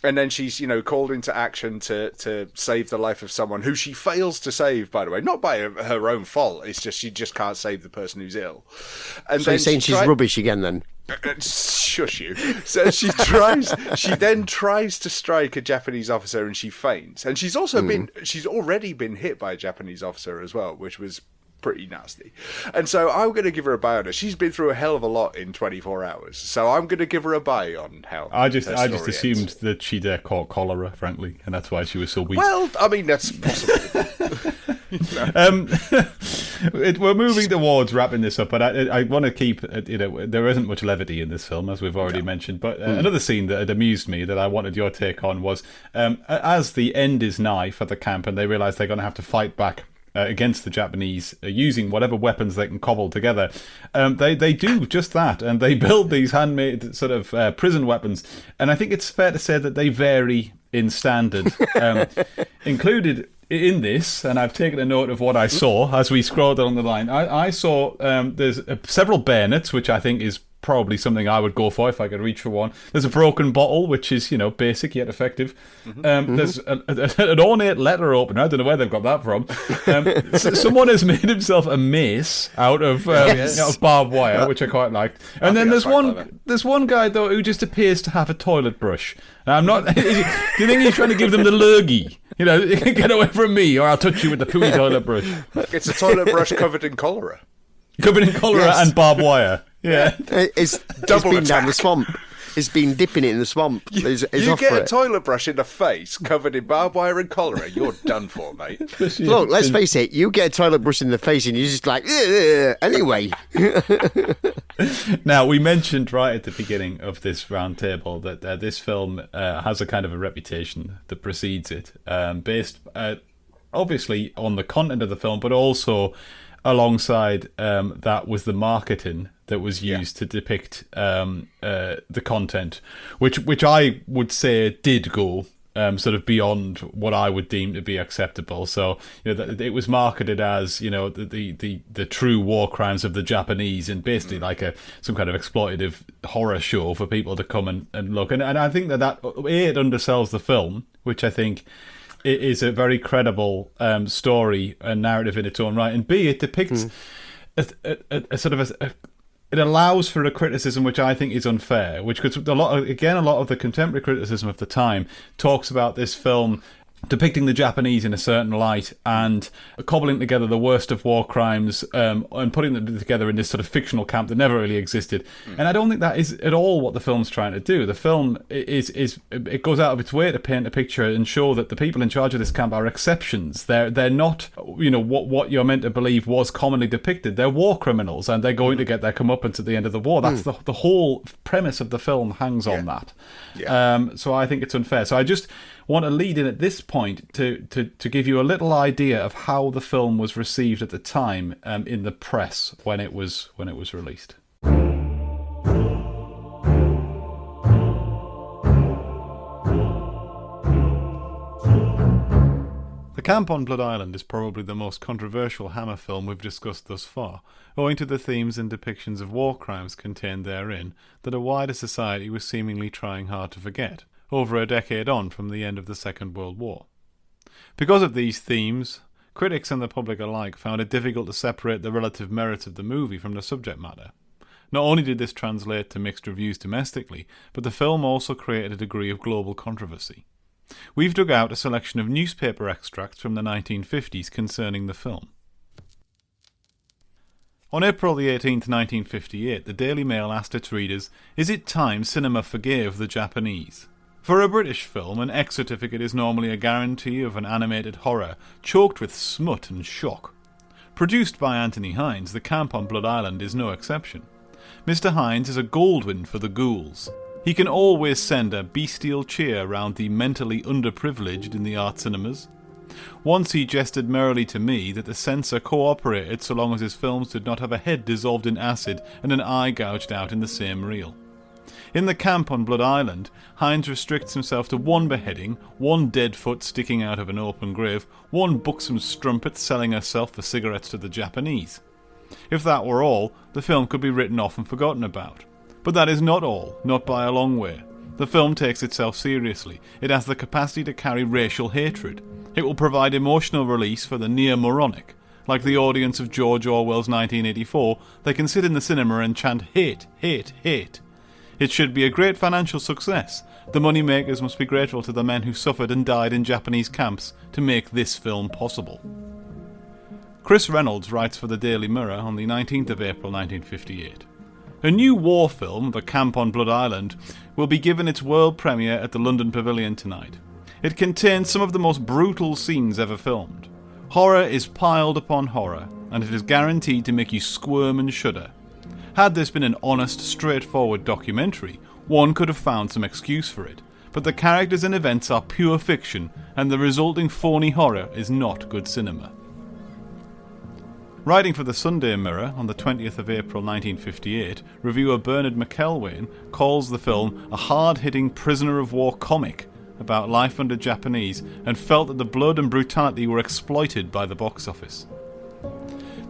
And then she's, called into action to save the life of someone who she fails to save, by the way. Not by her own fault. It's just she just can't save the person who's ill. And so you're saying she's rubbish again, then? Shush you. So she then tries to strike a Japanese officer, and she faints. And she's also she's already been hit by a Japanese officer as well, which was pretty nasty. And so I'm going to give her a buy on her. She's been through a hell of a lot in 24 hours. So I'm going to give her a buy on how I just assumed that she'd caught cholera, frankly, and that's why she was so weak. Well, I mean, that's possible. We're moving towards wrapping this up, but I want to keep, there isn't much levity in this film, as we've already mentioned. But another scene that had amused me that I wanted your take on was as the end is nigh for the camp and they realise they're going to have to fight back against the Japanese using whatever weapons they can cobble together. They do just that, and they build these handmade sort of prison weapons. And I think it's fair to say that they vary in standard. Included in this, and I've taken a note of what I saw as we scrolled along the line. I saw there's several bayonets, which I think is probably something I would go for if I could reach for one. There's a broken bottle, which is, basic yet effective. There's an ornate letter opener. I don't know where they've got that from. Someone has made himself a mace out of barbed wire, which I quite liked. And then there's one guy, though, who just appears to have a toilet brush. Now, I'm not... Do you think he's trying to give them the lurgy? Get away from me, or I'll touch you with the pooey toilet brush. It's a toilet brush covered in cholera. Covered in cholera and barbed wire. Yeah. It's been down the swamp. It's been dipping it in the swamp. You get a toilet brush in the face covered in barbed wire and cholera, you're done for, mate. Look, let's face it, you get a toilet brush in the face and you're just like, ugh, anyway. Now, we mentioned right at the beginning of this round table that this film has a kind of a reputation that precedes it, based obviously on the content of the film, but also alongside that was the marketing that was used to depict the content, which I would say did go sort of beyond what I would deem to be acceptable. So it was marketed as the true war crimes of the Japanese, and basically like some kind of exploitative horror show for people to come and look. And I think that it undersells the film, which I think it is a very credible story and narrative in its own right, and B, it depicts a sort of it allows for a criticism which I think is unfair, which because a lot of the contemporary criticism of the time talks about this film depicting the Japanese in a certain light and cobbling together the worst of war crimes and putting them together in this sort of fictional camp that never really existed. And I don't think that is at all what the film's trying to do. The film it goes out of its way to paint a picture and show that the people in charge of this camp are exceptions. They're not what you're meant to believe was commonly depicted. They're war criminals, and they're going to get their comeuppance at the end of the war. That's the whole premise of the film hangs on that. So I think it's unfair. So I just want to lead in at this point to give you a little idea of how the film was received at the time in the press when it was released. The Camp on Blood Island is probably the most controversial Hammer film we've discussed thus far, owing to the themes and depictions of war crimes contained therein that a wider society was seemingly trying hard to forget, over a decade on from the end of the Second World War. Because of these themes, critics and the public alike found it difficult to separate the relative merits of the movie from the subject matter. Not only did this translate to mixed reviews domestically, but the film also created a degree of global controversy. We've dug out a selection of newspaper extracts from the 1950s concerning the film. On April the 18th, 1958, the Daily Mail asked its readers, "Is it time cinema forgave the Japanese?" For a British film, an X certificate is normally a guarantee of an animated horror, choked with smut and shock. Produced by Anthony Hines, The Camp on Blood Island is no exception. Mr. Hines is a Goldwyn for the ghouls. He can always send a bestial cheer round the mentally underprivileged in the art cinemas. Once he jested merrily to me that the censor cooperated so long as his films did not have a head dissolved in acid and an eye gouged out in the same reel. In The Camp on Blood Island, Hines restricts himself to one beheading, one dead foot sticking out of an open grave, one buxom strumpet selling herself for cigarettes to the Japanese. If that were all, the film could be written off and forgotten about. But that is not all, not by a long way. The film takes itself seriously. It has the capacity to carry racial hatred. It will provide emotional release for the near-moronic. Like the audience of George Orwell's 1984, they can sit in the cinema and chant hate, hate, hate. It should be a great financial success. The moneymakers must be grateful to the men who suffered and died in Japanese camps to make this film possible. Chris Reynolds writes for the Daily Mirror on the 19th of April 1958. A new war film, The Camp on Blood Island, will be given its world premiere at the London Pavilion tonight. It contains some of the most brutal scenes ever filmed. Horror is piled upon horror. and it is guaranteed to make you squirm and shudder. Had this been an honest, straightforward documentary, one could have found some excuse for it, but the characters and events are pure fiction, and the resulting phony horror is not good cinema. Writing for the Sunday Mirror on the 20th of April 1958, reviewer Bernard McElwain calls the film a hard-hitting prisoner-of-war comic about life under Japanese, and felt that the blood and brutality were exploited by the box office.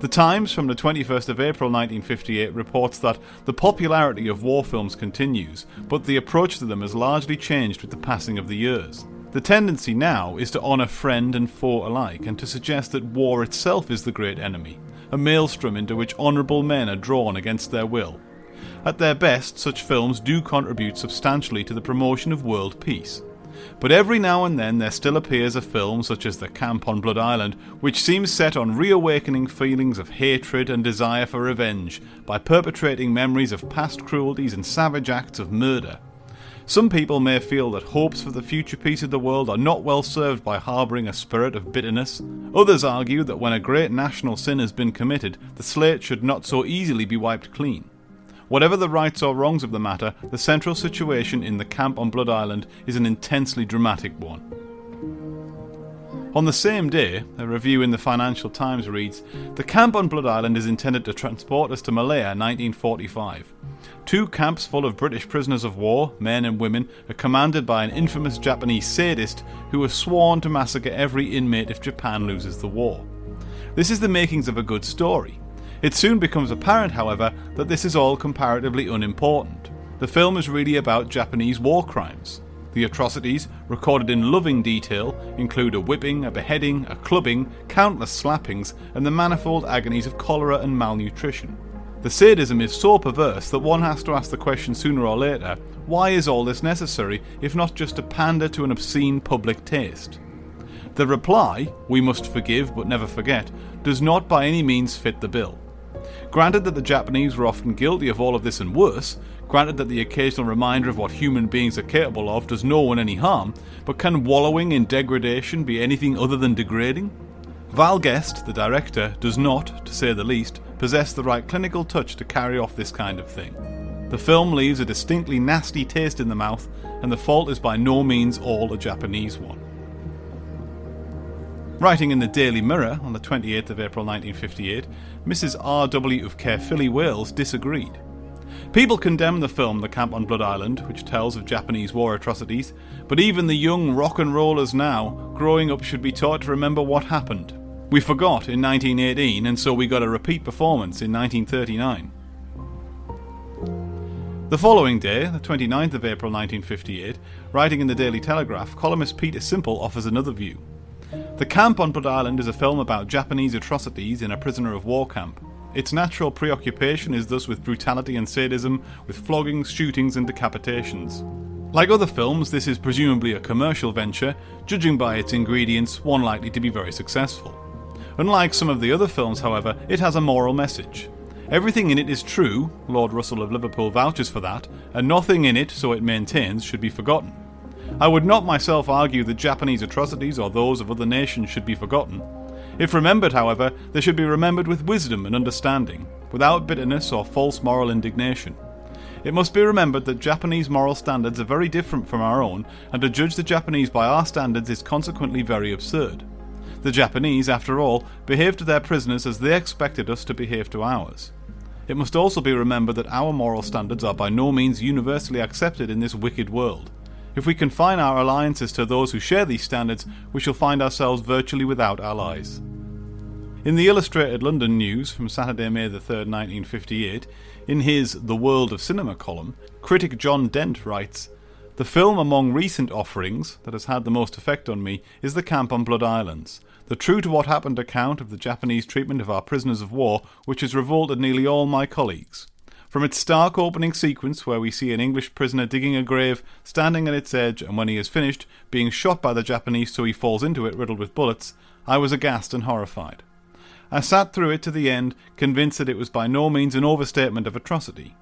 The Times from the 21st of April 1958 reports that the popularity of war films continues, but the approach to them has largely changed with the passing of the years. The tendency now is to honour friend and foe alike, and to suggest that war itself is the great enemy, a maelstrom into which honourable men are drawn against their will. At their best, such films do contribute substantially to the promotion of world peace. But every now and then there still appears a film such as The Camp on Blood Island, which seems set on reawakening feelings of hatred and desire for revenge by perpetrating memories of past cruelties and savage acts of murder. Some people may feel that hopes for the future peace of the world are not well served by harbouring a spirit of bitterness. Others argue that when a great national sin has been committed, the slate should not so easily be wiped clean. Whatever the rights or wrongs of the matter, the central situation in The Camp on Blood Island is an intensely dramatic one. On the same day, a review in the Financial Times reads, "The Camp on Blood Island is intended to transport us to Malaya 1945. 2 camps full of British prisoners of war, men and women, are commanded by an infamous Japanese sadist who has sworn to massacre every inmate if Japan loses the war. This is the makings of a good story. It soon becomes apparent, however, that this is all comparatively unimportant. The film is really about Japanese war crimes. The atrocities, recorded in loving detail, include a whipping, a beheading, a clubbing, countless slappings, and the manifold agonies of cholera and malnutrition. The sadism is so perverse that one has to ask the question sooner or later, why is all this necessary, if not just to pander to an obscene public taste? The reply, we must forgive but never forget, does not by any means fit the bill. Granted that the Japanese were often guilty of all of this and worse, granted that the occasional reminder of what human beings are capable of does no one any harm, but can wallowing in degradation be anything other than degrading? Val Guest, the director, does not, to say the least, possess the right clinical touch to carry off this kind of thing. The film leaves a distinctly nasty taste in the mouth, and the fault is by no means all a Japanese one. Writing in the Daily Mirror on the 28th of April 1958, Mrs. R.W. of Caerphilly, Wales, disagreed. People condemn the film The Camp on Blood Island, which tells of Japanese war atrocities, but even the young rock and rollers now, growing up, should be taught to remember what happened. We forgot in 1918, and so we got a repeat performance in 1939. The following day, the 29th of April 1958, writing in the Daily Telegraph, columnist Peter Simple offers another view. The Camp on Blood Island is a film about Japanese atrocities in a prisoner of war camp. Its natural preoccupation is thus with brutality and sadism, with floggings, shootings and decapitations. Like other films, this is presumably a commercial venture, judging by its ingredients, one likely to be very successful. Unlike some of the other films, however, it has a moral message. Everything in it is true, Lord Russell of Liverpool vouches for that, and nothing in it, so it maintains, should be forgotten. I would not myself argue that Japanese atrocities or those of other nations should be forgotten. If remembered, however, they should be remembered with wisdom and understanding, without bitterness or false moral indignation. It must be remembered that Japanese moral standards are very different from our own, and to judge the Japanese by our standards is consequently very absurd. The Japanese, after all, behaved to their prisoners as they expected us to behave to ours. It must also be remembered that our moral standards are by no means universally accepted in this wicked world. If we confine our alliances to those who share these standards, we shall find ourselves virtually without allies. In the Illustrated London News from Saturday, May the 3rd, 1958, in his The World of Cinema column, critic John Dent writes, "The film among recent offerings that has had the most effect on me is The Camp on Blood Islands, the true-to-what-happened account of the Japanese treatment of our prisoners of war, which has revolted nearly all my colleagues. From its stark opening sequence where we see an English prisoner digging a grave, standing at its edge, and when he is finished, being shot by the Japanese so he falls into it riddled with bullets, I was aghast and horrified. I sat through it to the end, convinced that it was by no means an overstatement of atrocity.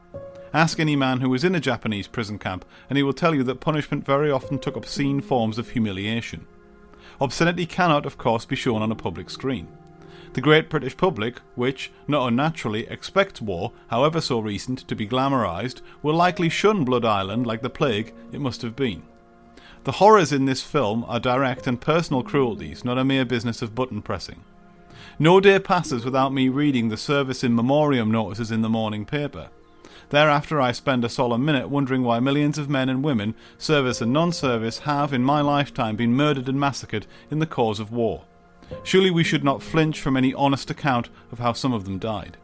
Ask any man who was in a Japanese prison camp, and he will tell you that punishment very often took obscene forms of humiliation. Obscenity cannot, of course, be shown on a public screen. The great British public, which, not unnaturally, expects war, however so recent, to be glamorised, will likely shun Blood Island like the plague it must have been. The horrors in this film are direct and personal cruelties, not a mere business of button pressing. No day passes without me reading the service in memoriam notices in the morning paper. Thereafter I spend a solemn minute wondering why millions of men and women, service and non-service, have in my lifetime been murdered and massacred in the cause of war. Surely we should not flinch from any honest account of how some of them died.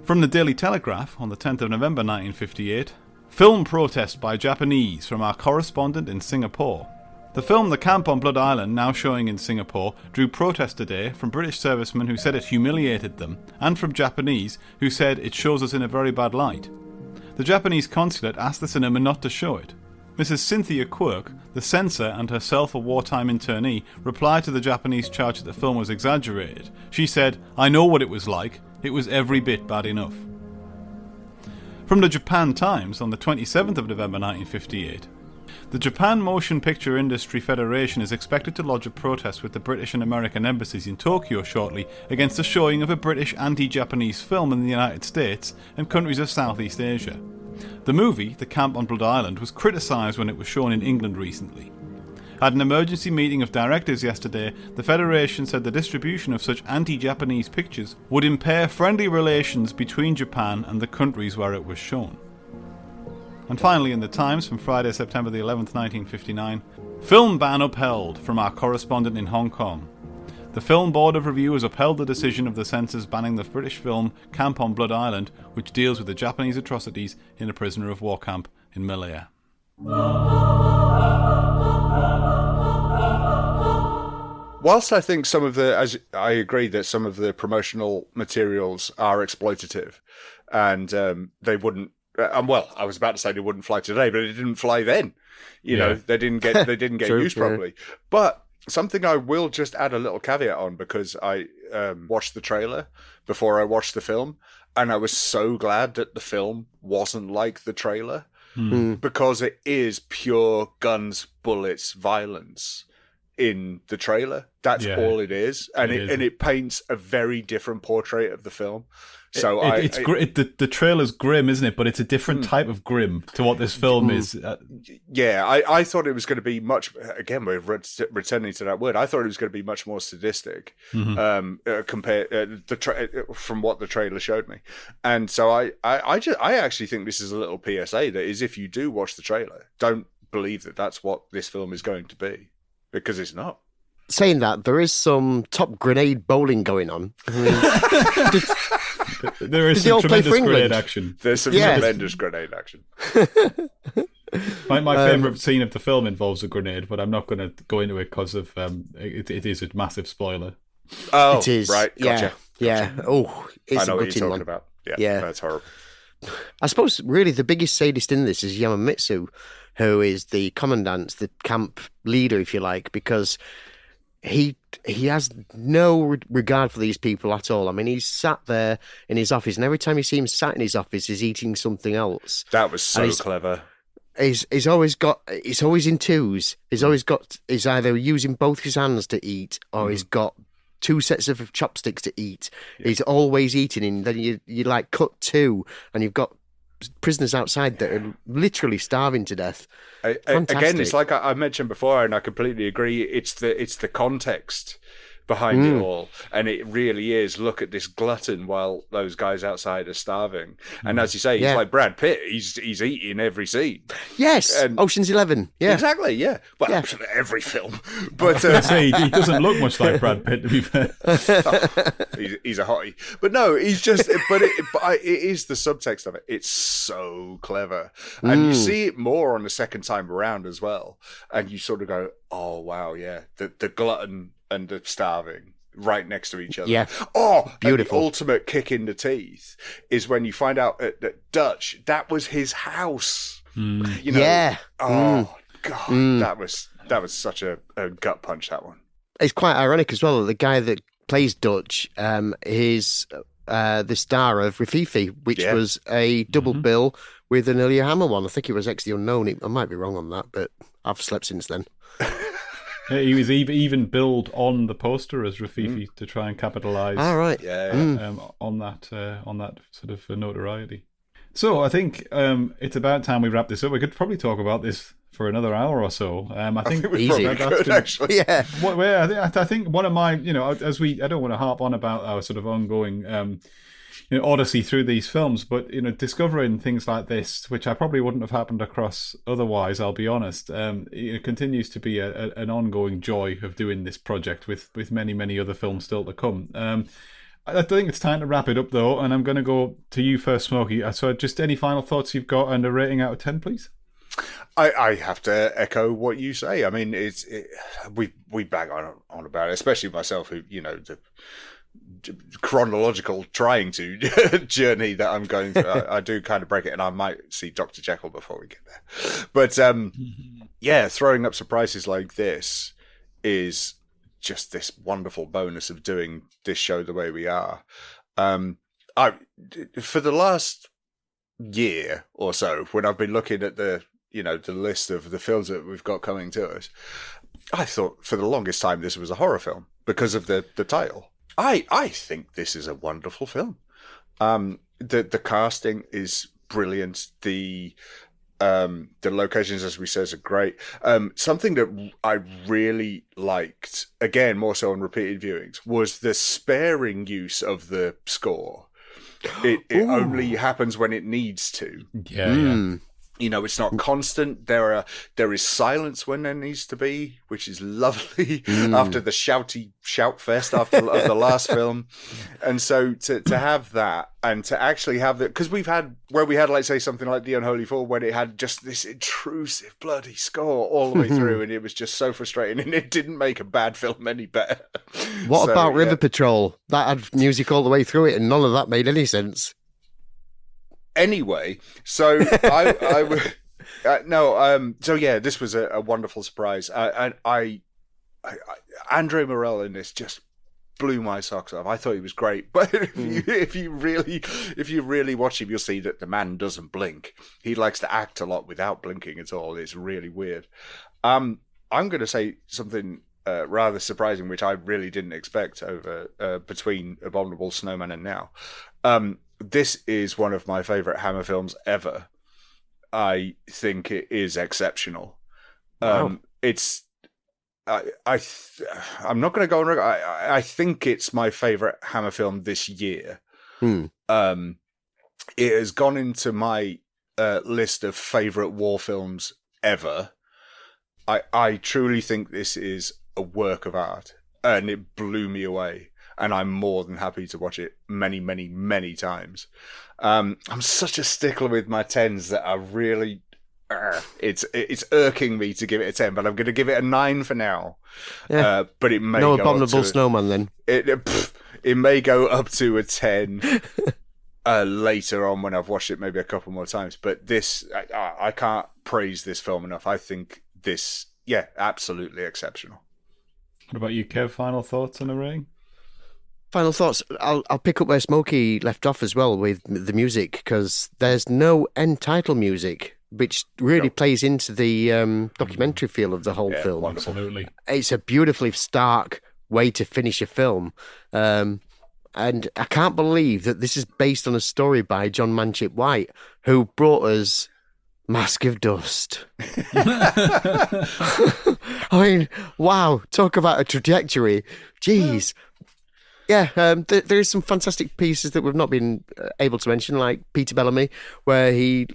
From the Daily Telegraph on the 10th of November 1958, film protest by Japanese from our correspondent in Singapore. The film The Camp on Blood Island, now showing in Singapore, drew protest today from British servicemen who said it humiliated them, and from Japanese who said it shows us in a very bad light. The Japanese consulate asked the cinema not to show it. Mrs. Cynthia Quirk, the censor and herself a wartime internee, replied to the Japanese charge that the film was exaggerated. She said, "I know what it was like. It was every bit bad enough." From the Japan Times on the 27th of November 1958, the Japan Motion Picture Industry Federation is expected to lodge a protest with the British and American embassies in Tokyo shortly against the showing of a British anti-Japanese film in the United States and countries of Southeast Asia. The movie, The Camp on Blood Island, was criticised when it was shown in England recently. At an emergency meeting of directors yesterday, the Federation said the distribution of such anti-Japanese pictures would impair friendly relations between Japan and the countries where it was shown. And finally in the Times from Friday, September the 11th, 1959, film ban upheld from our correspondent in Hong Kong. The Film Board of Review has upheld the decision of the censors banning the British film Camp on Blood Island, which deals with the Japanese atrocities in a prisoner of war camp in Malaya. Whilst I think as I agree that some of the promotional materials are exploitative, and they wouldn't. Well, I was about to say they wouldn't fly today, but it didn't fly then. You know, they didn't get True, used properly. But something I will just add a little caveat on, because I watched the trailer before I watched the film, and I was so glad that the film wasn't like the trailer, because it is pure guns, bullets, violence in the trailer. That's all it is, and it paints a very different portrait of the film. So the trailer's grim, isn't it? But it's a different type of grim to what this film is. I thought it was going to be much. Again, we're returning to that word. I thought it was going to be much more sadistic, compared from what the trailer showed me. And so I actually think this is a little PSA that is, if you do watch the trailer, don't believe that that's what this film is going to be, because it's not. Saying that, there is some top grenade bowling going on. There is some tremendous grenade action. There's some tremendous grenade action. My favourite scene of the film involves a grenade, but I'm not going to go into it because of it is a massive spoiler. Oh, it is. Right, gotcha. Yeah. Oh, it's I know a what good you're one. talking about. Yeah, that's horrible. I suppose really the biggest sadist in this is Yamamitsu, who is the commandant, the camp leader, if you like, because he has no regard for these people at all. I mean, he's sat there in his office, and every time you see him sat in his office, he's eating something else. That was so clever. He's always in twos. He's either using both his hands to eat, or he's got two sets of chopsticks to eat. Yeah. He's always eating, and then you like cut two, and you've got prisoners outside that are literally starving to death. Again, it's like I mentioned before, and I completely agree. It's the context behind it all, and it really is. Look at this glutton while those guys outside are starving, and as you say, he's like Brad Pitt. He's eating every scene. Yes, and Ocean's 11. Yeah, exactly. Yeah, well, every film. But he doesn't look much like Brad Pitt, to be fair. He's a hottie, but no, he's just. But it is the subtext of it. It's so clever, and you see it more on the second time around as well, and you sort of go, "Oh wow, yeah, the glutton and the starving right next to each other." Yeah. Oh, beautiful. The ultimate kick in the teeth is when you find out that Dutch, that was his house. You know? Yeah. Oh God, that was such a gut punch, that one. It's quite ironic as well that the guy that plays Dutch is the star of Rififi, which was a double bill with an earlier Hammer one. I think it was X the Unknown. I might be wrong on that, but I've slept since then. He was even billed on the poster as Rafifi to try and capitalise. All right. On that sort of notoriety. So I think it's about time we wrap this up. We could probably talk about this for another hour or so. I think we Easy. probably could, actually. Yeah. I think one of my, I don't want to harp on about our sort of ongoing odyssey through these films, but discovering things like this, which I probably wouldn't have happened across otherwise, I'll be honest, it continues to be an ongoing joy of doing this project with many, many other films still to come. I think it's time to wrap it up, though, and I'm going to go to you first, Smokey. So just any final thoughts you've got and a rating out of 10, please? I have to echo what you say. I mean, we bang on about it, especially myself, who, the chronological trying to journey that I'm going through. I do kind of break it, and I might see Dr. Jekyll before we get there. But, yeah, throwing up surprises like this is just this wonderful bonus of doing this show the way we are. For the last year or so, when I've been looking at the list of the films that we've got coming to us, I thought for the longest time this was a horror film because of the title. I think this is a wonderful film. The casting is brilliant. The locations, as we said, are great. Something that I really liked, again, more so on repeated viewings, was the sparing use of the score. It only happens when it needs to. Yeah. It's not constant. There is silence when there needs to be, which is lovely after the shout fest of the last film. And so to have that and to actually have that, because we had, like, say, something like The Unholy Four, when it had just this intrusive bloody score all the way through, and it was just so frustrating, and it didn't make a bad film any better. What about River Patrol? That had music all the way through it, and none of that made any sense. Anyway, so I would so yeah, this was a wonderful surprise. And Andre Morell in this just blew my socks off. I thought he was great, but if you really watch him, you'll see that the man doesn't blink. He likes to act a lot without blinking at all. It's really weird. I'm going to say something rather surprising, which I really didn't expect over between Abominable Snowman and now. This is one of my favourite Hammer films ever. I think it is exceptional. Wow. I'm not going to go on record. I think it's my favourite Hammer film this year. It has gone into my list of favourite war films ever. I truly think this is a work of art, and it blew me away. And I'm more than happy to watch it many, many, many times. I'm such a stickler with my 10s that I really... it's irking me to give it a 10, but I'm going to give it a 9 for now. Yeah. But it may no go Abominable up to Snowman, then. It may go up to a 10 later on when I've watched it maybe a couple more times. But this, I can't praise this film enough. I think this, absolutely exceptional. What about you, Kev? Final thoughts on the ring? Final thoughts. I'll pick up where Smokey left off as well with the music, because there's no end title music, which really plays into the documentary feel of the whole film. Wonderful. Absolutely. It's a beautifully stark way to finish a film. And I can't believe that this is based on a story by John Manchip White, who brought us Mask of Dust. I mean, wow, talk about a trajectory. Jeez. Yeah, there is some fantastic pieces that we've not been able to mention, like Peter Bellamy, where he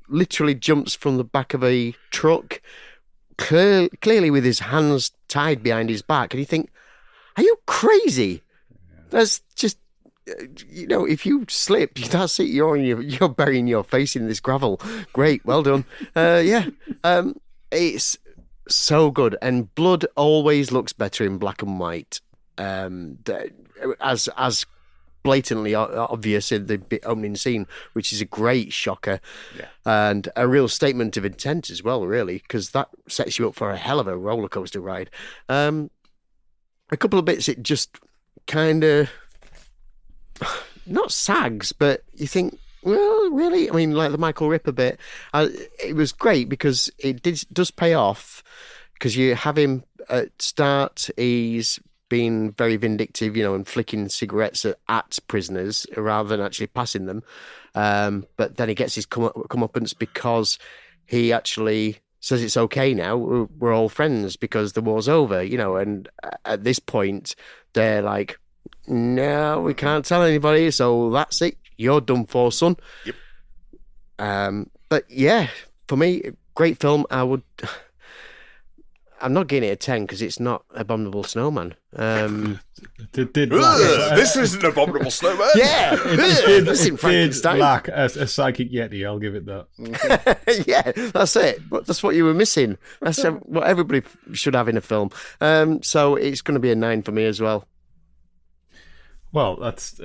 literally jumps from the back of a truck, clearly with his hands tied behind his back, and you think, are you crazy? That's just, if you slip, that's it, you're burying your face in this gravel. Great, well done. It's so good, and blood always looks better in black and white. As blatantly obvious in the opening scene, which is a great shocker, and a real statement of intent as well, really, because that sets you up for a hell of a roller coaster ride. A couple of bits it just kind of not sags, but you think, well, really? I mean, like the Michael Ripper bit, it was great because it does pay off, because you have him at start, he's been very vindictive, and flicking cigarettes at prisoners rather than actually passing them. But then he gets his comeuppance because he actually says it's okay now. We're all friends because the war's over, and at this point they're like, no, we can't tell anybody, so that's it. You're done for, son. Yep. But yeah, for me, great film. I'm not giving it a 10 because it's not Abominable Snowman. This isn't Abominable Snowman. Yeah, it did lack a psychic yeti. I'll give it that. Yeah, that's it. But that's what you were missing. That's what everybody should have in a film. So it's going to be a 9 for me as well. Well, that's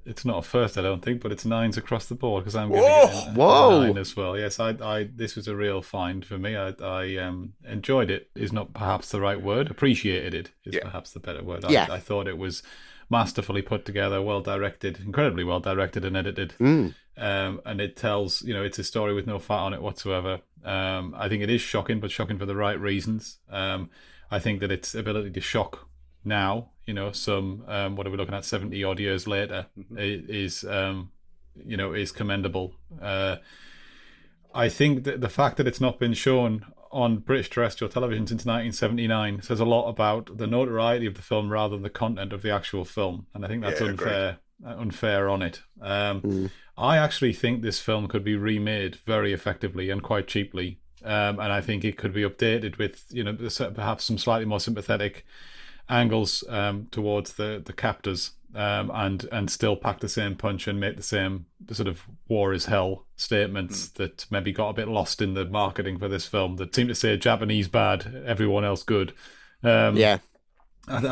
it's not a first, I don't think, but it's 9s across the board because I'm giving it a 9 as well. Yes, this was a real find for me. I enjoyed it. Is not perhaps the right word. Appreciated it is perhaps the better word. I thought it was masterfully put together, well directed, incredibly well directed and edited. And it tells, it's a story with no fat on it whatsoever. I think it is shocking, but shocking for the right reasons. I think that its ability to shock now, some what are we looking at, 70 odd years later, is commendable. I think that the fact that it's not been shown on British terrestrial television since 1979 says a lot about the notoriety of the film rather than the content of the actual film, and I think that's unfair on it. I actually think this film could be remade very effectively and quite cheaply, and I think it could be updated with perhaps some slightly more sympathetic angles towards the captors, and still pack the same punch and make the same sort of war is hell statements that maybe got a bit lost in the marketing for this film that seemed to say Japanese bad, everyone else good. I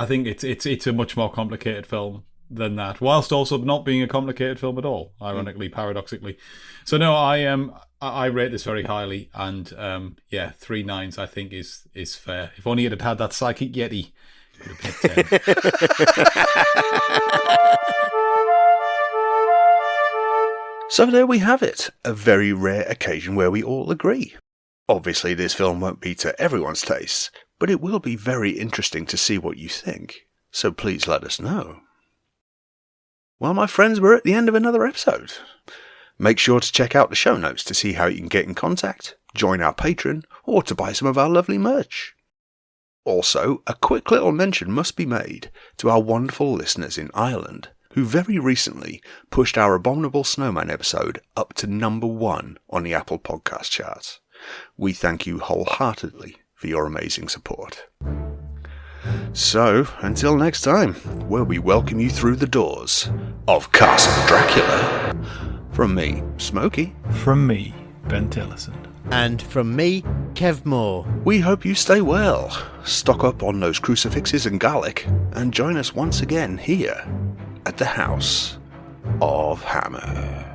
think it's a much more complicated film than that, whilst also not being a complicated film at all, ironically, paradoxically. So no, I rate this very highly, and 3 9s I think is fair. If only it had had that psychic yeti. So there we have it, a very rare occasion where we all agree. Obviously this film won't be to everyone's taste, but it will be very interesting to see what you think, so please let us know. Well, my friends, we're at the end of another episode. Make sure to check out the show notes to see how you can get in contact, join our Patreon, or to buy some of our lovely merch. Also, a quick little mention must be made to our wonderful listeners in Ireland, who very recently pushed our Abominable Snowman episode up to number 1 on the Apple Podcast charts. We thank you wholeheartedly for your amazing support. So, until next time, where we welcome you through the doors of Castle Dracula. From me, Smokey. From me, Ben Tillison. And from me, Kev Moore. We hope you stay well, stock up on those crucifixes and garlic, and join us once again here at the House of Hammer.